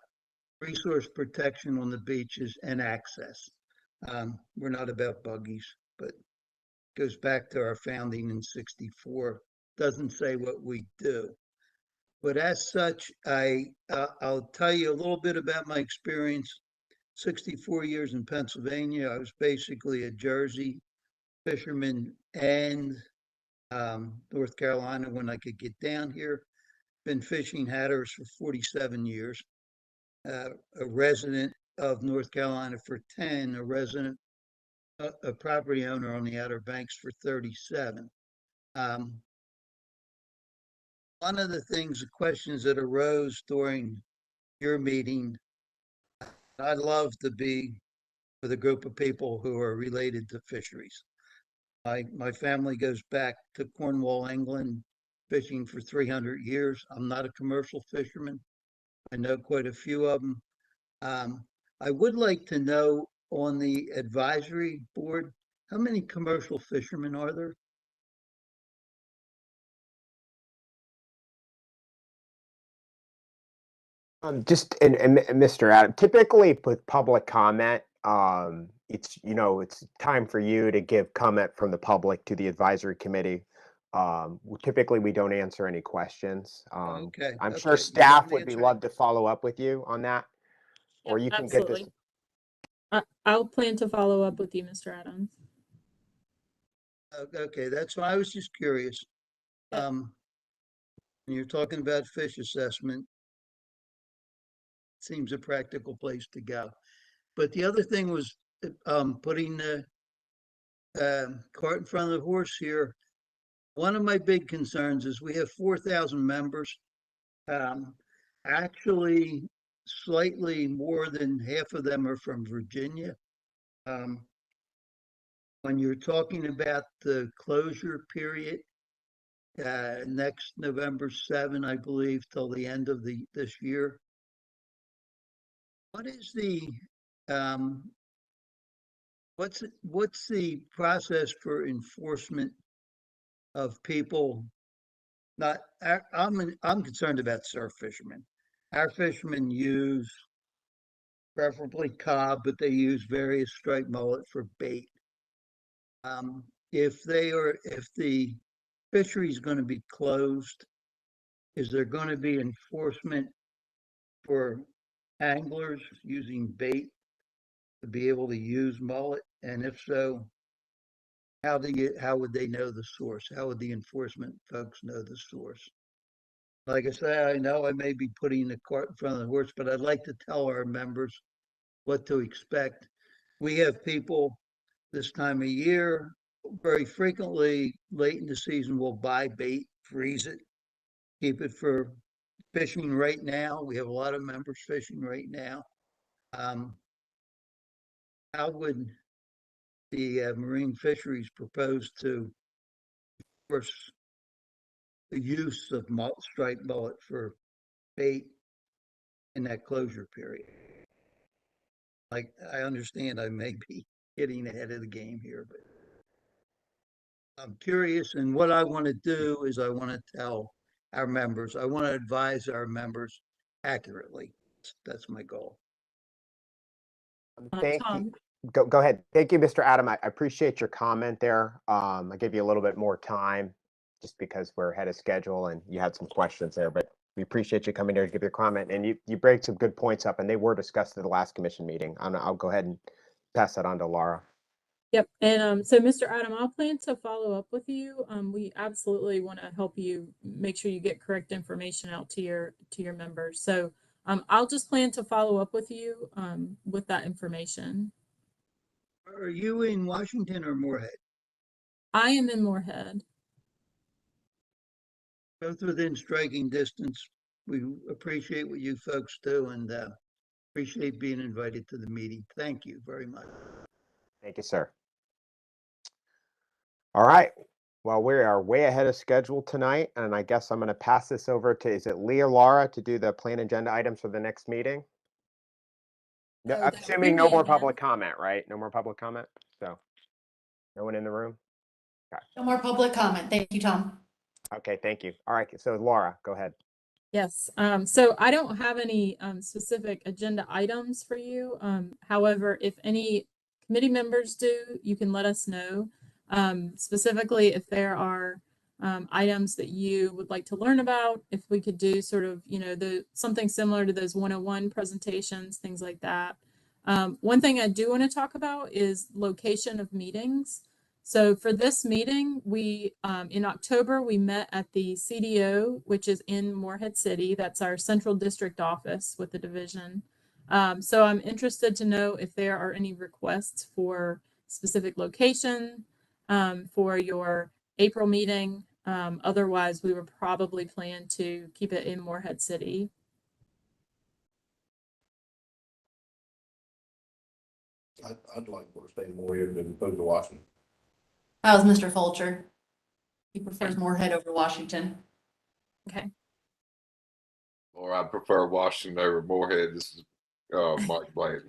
resource protection on the beaches and access. We're not about buggies, but goes back to our founding in '64. Doesn't say what we do. But as such, I'll tell you a little bit about my experience. 64 years in Pennsylvania. I was basically a Jersey fisherman and North Carolina when I could get down here. Been fishing Hatteras for 47 years. A resident of North Carolina for 10, a property owner on the Outer Banks for 37. One of the things, the questions that arose during your meeting, I'd love to be with a group of people who are related to fisheries. My family goes back to Cornwall, England, fishing for 300 years. I'm not a commercial fisherman. I know quite a few of them. I would like to know on the advisory board, how many commercial fishermen are there? Just and Mr. Adam, typically with public comment, it's time for you to give comment from the public to the advisory committee. Typically, we don't answer any questions. Okay. I'm okay. sure You staff don't would be answer love to follow up with you on that, or Yep, you can absolutely. get this. I'll plan to follow up with you, Mr. Adams. Okay, that's why I was just curious. When you're talking about fish assessment, seems a practical place to go. But the other thing was putting the cart in front of the horse here. One of my big concerns is we have 4,000 members. Actually, slightly more than half of them are from Virginia. When you're talking about the closure period, next November 7, I believe, till the end of this year, what is the what's the process for enforcement of people? Not, I'm concerned about surf fishermen. Our fishermen use preferably cob, but they use various striped mullet for bait. If the fishery is going to be closed, is there going to be enforcement for anglers using bait to be able to use mullet? And if so, how would they know the source? How would the enforcement folks know the source? Like I say, I know I may be putting the cart in front of the horse, but I'd like to tell our members what to expect. We have people this time of year, very frequently late in the season, will buy bait, freeze it, keep it for fishing right now. We have a lot of members fishing right now. How would the marine fisheries propose to force the use of striped mullet for bait in that closure period? Like, I understand I may be getting ahead of the game here, but I'm curious, and what I want to do is I want to tell our members, I want to advise our members accurately. That's my goal. Thank Tom. you. Go ahead. Thank you, Mr. Adam. I appreciate your comment there. I gave you a little bit more time just because we're ahead of schedule and you had some questions there, but we appreciate you coming here to give your comment. And you break some good points up, and they were discussed at the last commission meeting. I'll go ahead and pass that on to Laura. Yep. And so Mr. Adam, I'll plan to follow up with you. We absolutely want to help you make sure you get correct information out to your members. So I'll just plan to follow up with you with that information. Are you in Washington or Moorhead? I am in Moorhead. Both within striking distance. We appreciate what you folks do and appreciate being invited to the meeting. Thank you very much. Thank you, sir. All right. Well, we are way ahead of schedule tonight, and I guess I'm going to pass this over to, is it Lee or Laura, to do the plan agenda items for the next meeting? No, Oh, I'm that assuming would no be more again. public comment, right? No more public comment? So no one in the room? Okay. No more public comment. Thank you, Tom. Okay, thank you. All right, so Laura, go ahead. Yes. So I don't have any specific agenda items for you. However, if any committee members do, you can let us know. Specifically, if there are items that you would like to learn about, if we could do sort of, something similar to those 101 presentations, things like that. One thing I do want to talk about is location of meetings. So for this meeting, we in October, we met at the CDO, which is in Moorhead City. That's our central district office with the division. So I'm interested to know if there are any requests for specific location for your April meeting. Otherwise, we would probably plan to keep it in Moorhead City. I'd like to stay more here than opposed to Washington. That was Mr. Fulcher. He prefers Moorhead over Washington. Okay. Or I prefer Washington over Moorhead. This is Mike Bland.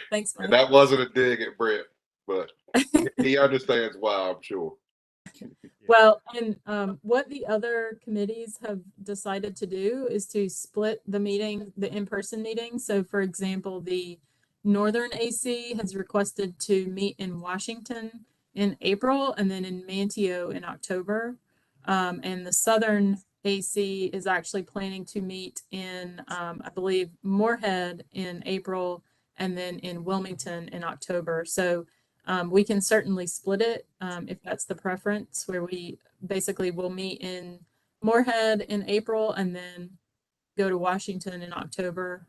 Thanks, Mike. And that wasn't a dig at Brett, but he understands why, I'm sure. Well, and what the other committees have decided to do is to split the meeting, the in-person meeting. So for example, the Northern AC has requested to meet in Washington in April and then in Manteo in October. And the Southern AC is actually planning to meet in, I believe, Moorhead in April and then in Wilmington in October. So we can certainly split it if that's the preference, where we basically will meet in Moorhead in April and then go to Washington in October.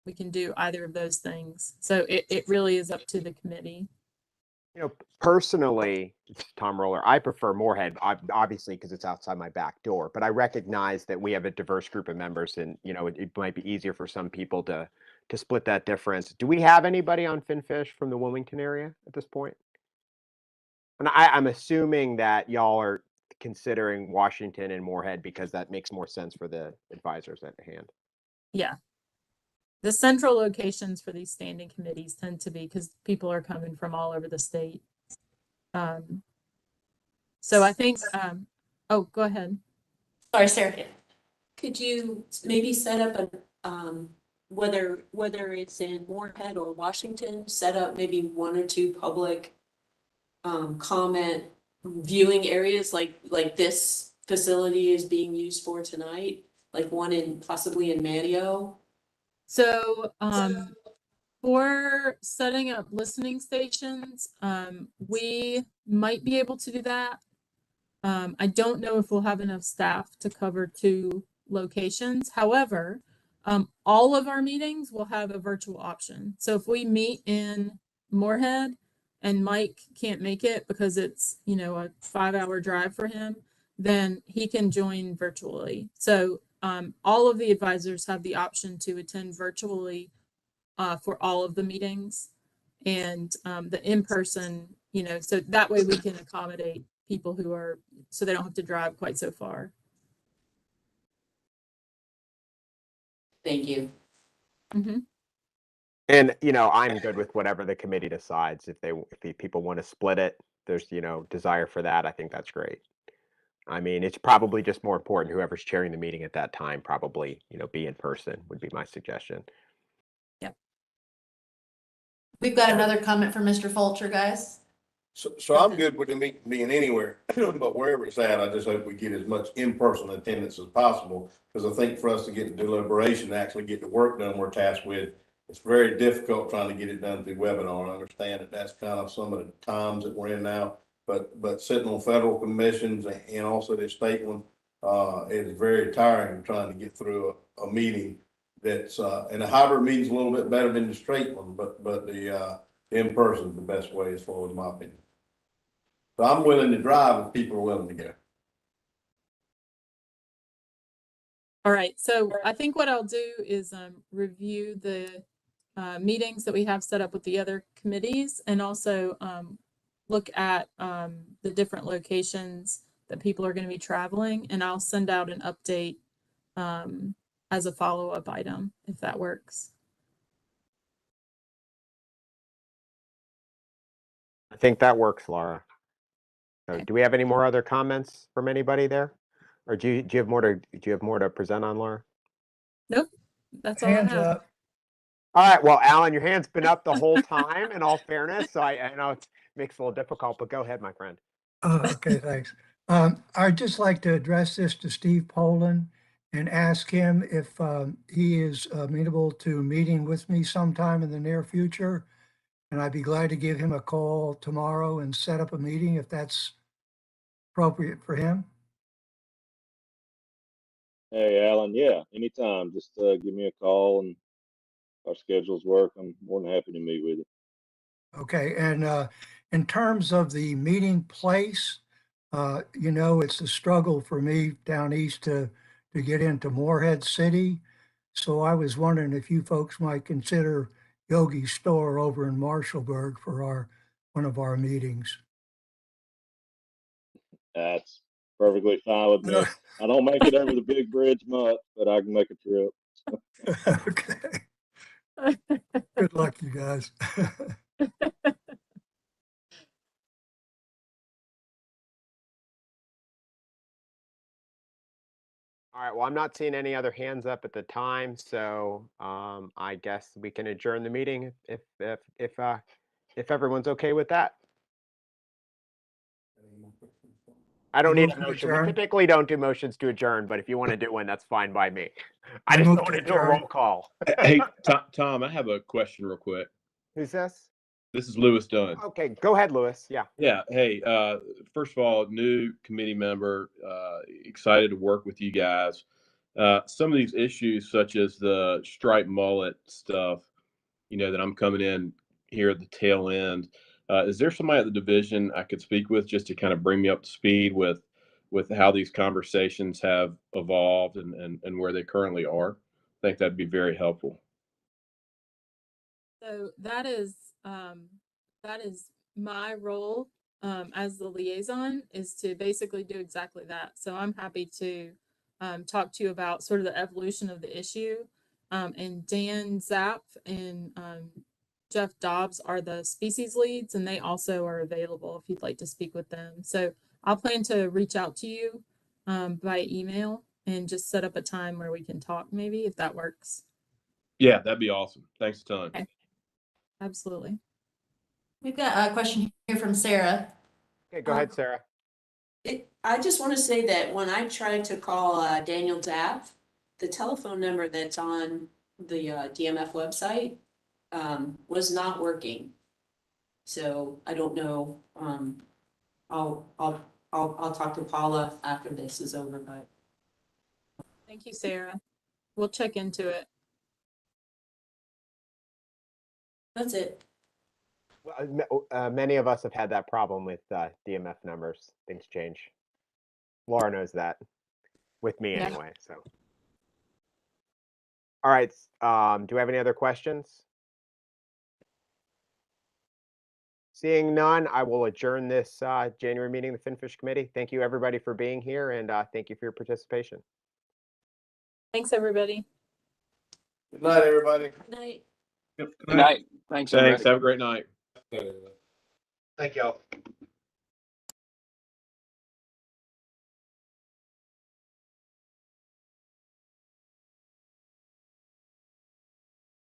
We can do either of those things. So it really is up to the committee. Personally, Tom Roller, I prefer Moorhead, obviously, because it's outside my back door. But I recognize that we have a diverse group of members, and it might be easier for some people to split that difference. Do we have anybody on Finfish from the Wilmington area at this point? And I'm assuming that y'all are considering Washington and Moorhead because that makes more sense for the advisors at hand. Yeah. The central locations for these standing committees tend to be because people are coming from all over the state. So I think, oh, go ahead. Sorry, Sarah. Could you maybe set up a, whether it's in Moorhead or Washington, set up maybe one or two public comment viewing areas like this facility is being used for tonight, like one possibly in Manteo? So for setting up listening stations, we might be able to do that. I don't know if we'll have enough staff to cover 2 locations. However, all of our meetings will have a virtual option. So if we meet in Moorhead and Mike can't make it because it's, a 5-hour drive for him, then he can join virtually. So all of the advisors have the option to attend virtually for all of the meetings, and the in-person, so that way we can accommodate people who are, so they don't have to drive quite so far. Thank you. Mm-hmm. And, I'm good with whatever the committee decides. If people want to split it, there's, desire for that. I think that's great. I mean, it's probably just more important, whoever's chairing the meeting at that time, probably, be in person would be my suggestion. Yep. We've got another comment from Mr. Fulcher, guys. So I'm good with the meeting being anywhere, but wherever it's at, I just hope we get as much in-person attendance as possible. Because I think for us to get the deliberation, actually get the work done we're tasked with, it's very difficult trying to get it done through webinar. I understand that that's kind of some of the times that we're in now, but sitting on federal commissions and also the state one, it is very tiring trying to get through a meeting that's, and a hybrid meeting's a little bit better than the straight one, but the in-person is the best way as far as my opinion. So I'm willing to drive if people are willing to go. All right, so I think what I'll do is review the meetings that we have set up with the other committees, and also look at the different locations that people are going to be traveling, and I'll send out an update as a follow-up item, if that works. I think that works, Laura. So do we have any more other comments from anybody there? Or do you have more to present on, Laura? Nope, that's all I Hands have. up. All right, well, Alan, your hand's been up the whole time, in all fairness, so I know it makes it a little difficult, but go ahead, my friend. Okay, thanks. I'd just like to address this to Steve Poland and ask him if he is amenable to meeting with me sometime in the near future. And I'd be glad to give him a call tomorrow and set up a meeting if that's appropriate for him. Hey, Alan, yeah, anytime. Just give me a call, and our schedules work. I'm more than happy to meet with you. Okay, and in terms of the meeting place, it's a struggle for me down east to get into Morehead City. So I was wondering if you folks might consider Yogi's store over in Marshallburg for one of our meetings. That's perfectly fine with me. I don't make it over the big bridge much, but I can make a trip. Okay. Good luck, you guys. All right, well, I'm not seeing any other hands up at the time, so I guess we can adjourn the meeting if everyone's okay with that. I don't need a motion. We typically don't do motions to adjourn, but if you want to do one, that's fine by me. I just don't want to do a roll call. Hey, Tom, I have a question real quick. Who's this? This is Lewis Dunn. Okay, go ahead, Lewis. Yeah. Yeah. Hey, first of all, new committee member, excited to work with you guys. Some of these issues, such as the striped mullet stuff, that I'm coming in here at the tail end. Is there somebody at the division I could speak with just to kind of bring me up to speed with how these conversations have evolved and where they currently are? I think that'd be very helpful. So that is my role as the liaison, is to basically do exactly that. So I'm happy to talk to you about sort of the evolution of the issue. And Dan Zapp and Jeff Dobbs are the species leads, and they also are available if you'd like to speak with them. So I'll plan to reach out to you by email and just set up a time where we can talk, maybe, if that works. Yeah, that'd be awesome. Thanks a ton. Okay. Absolutely. We've got a question here from Sarah. Okay, go ahead, Sarah. I just want to say that when I tried to call Daniel Daff, the telephone number that's on the DMF website was not working. So I don't know. I'll talk to Paula after this is over. But Thank you, Sarah. We'll check into it. that's it. Well, many of us have had that problem with DMF numbers. Things change. Laura knows that with me Yeah. anyway, so. All right, do we have any other questions? Seeing none, I will adjourn this January meeting of the Finfish Committee. Thank you, everybody, for being here, and thank you for your participation. Thanks, everybody. Good night, everybody. Good night. Good night. Thanks, Thanks. everybody. Have a great night. Thank y'all.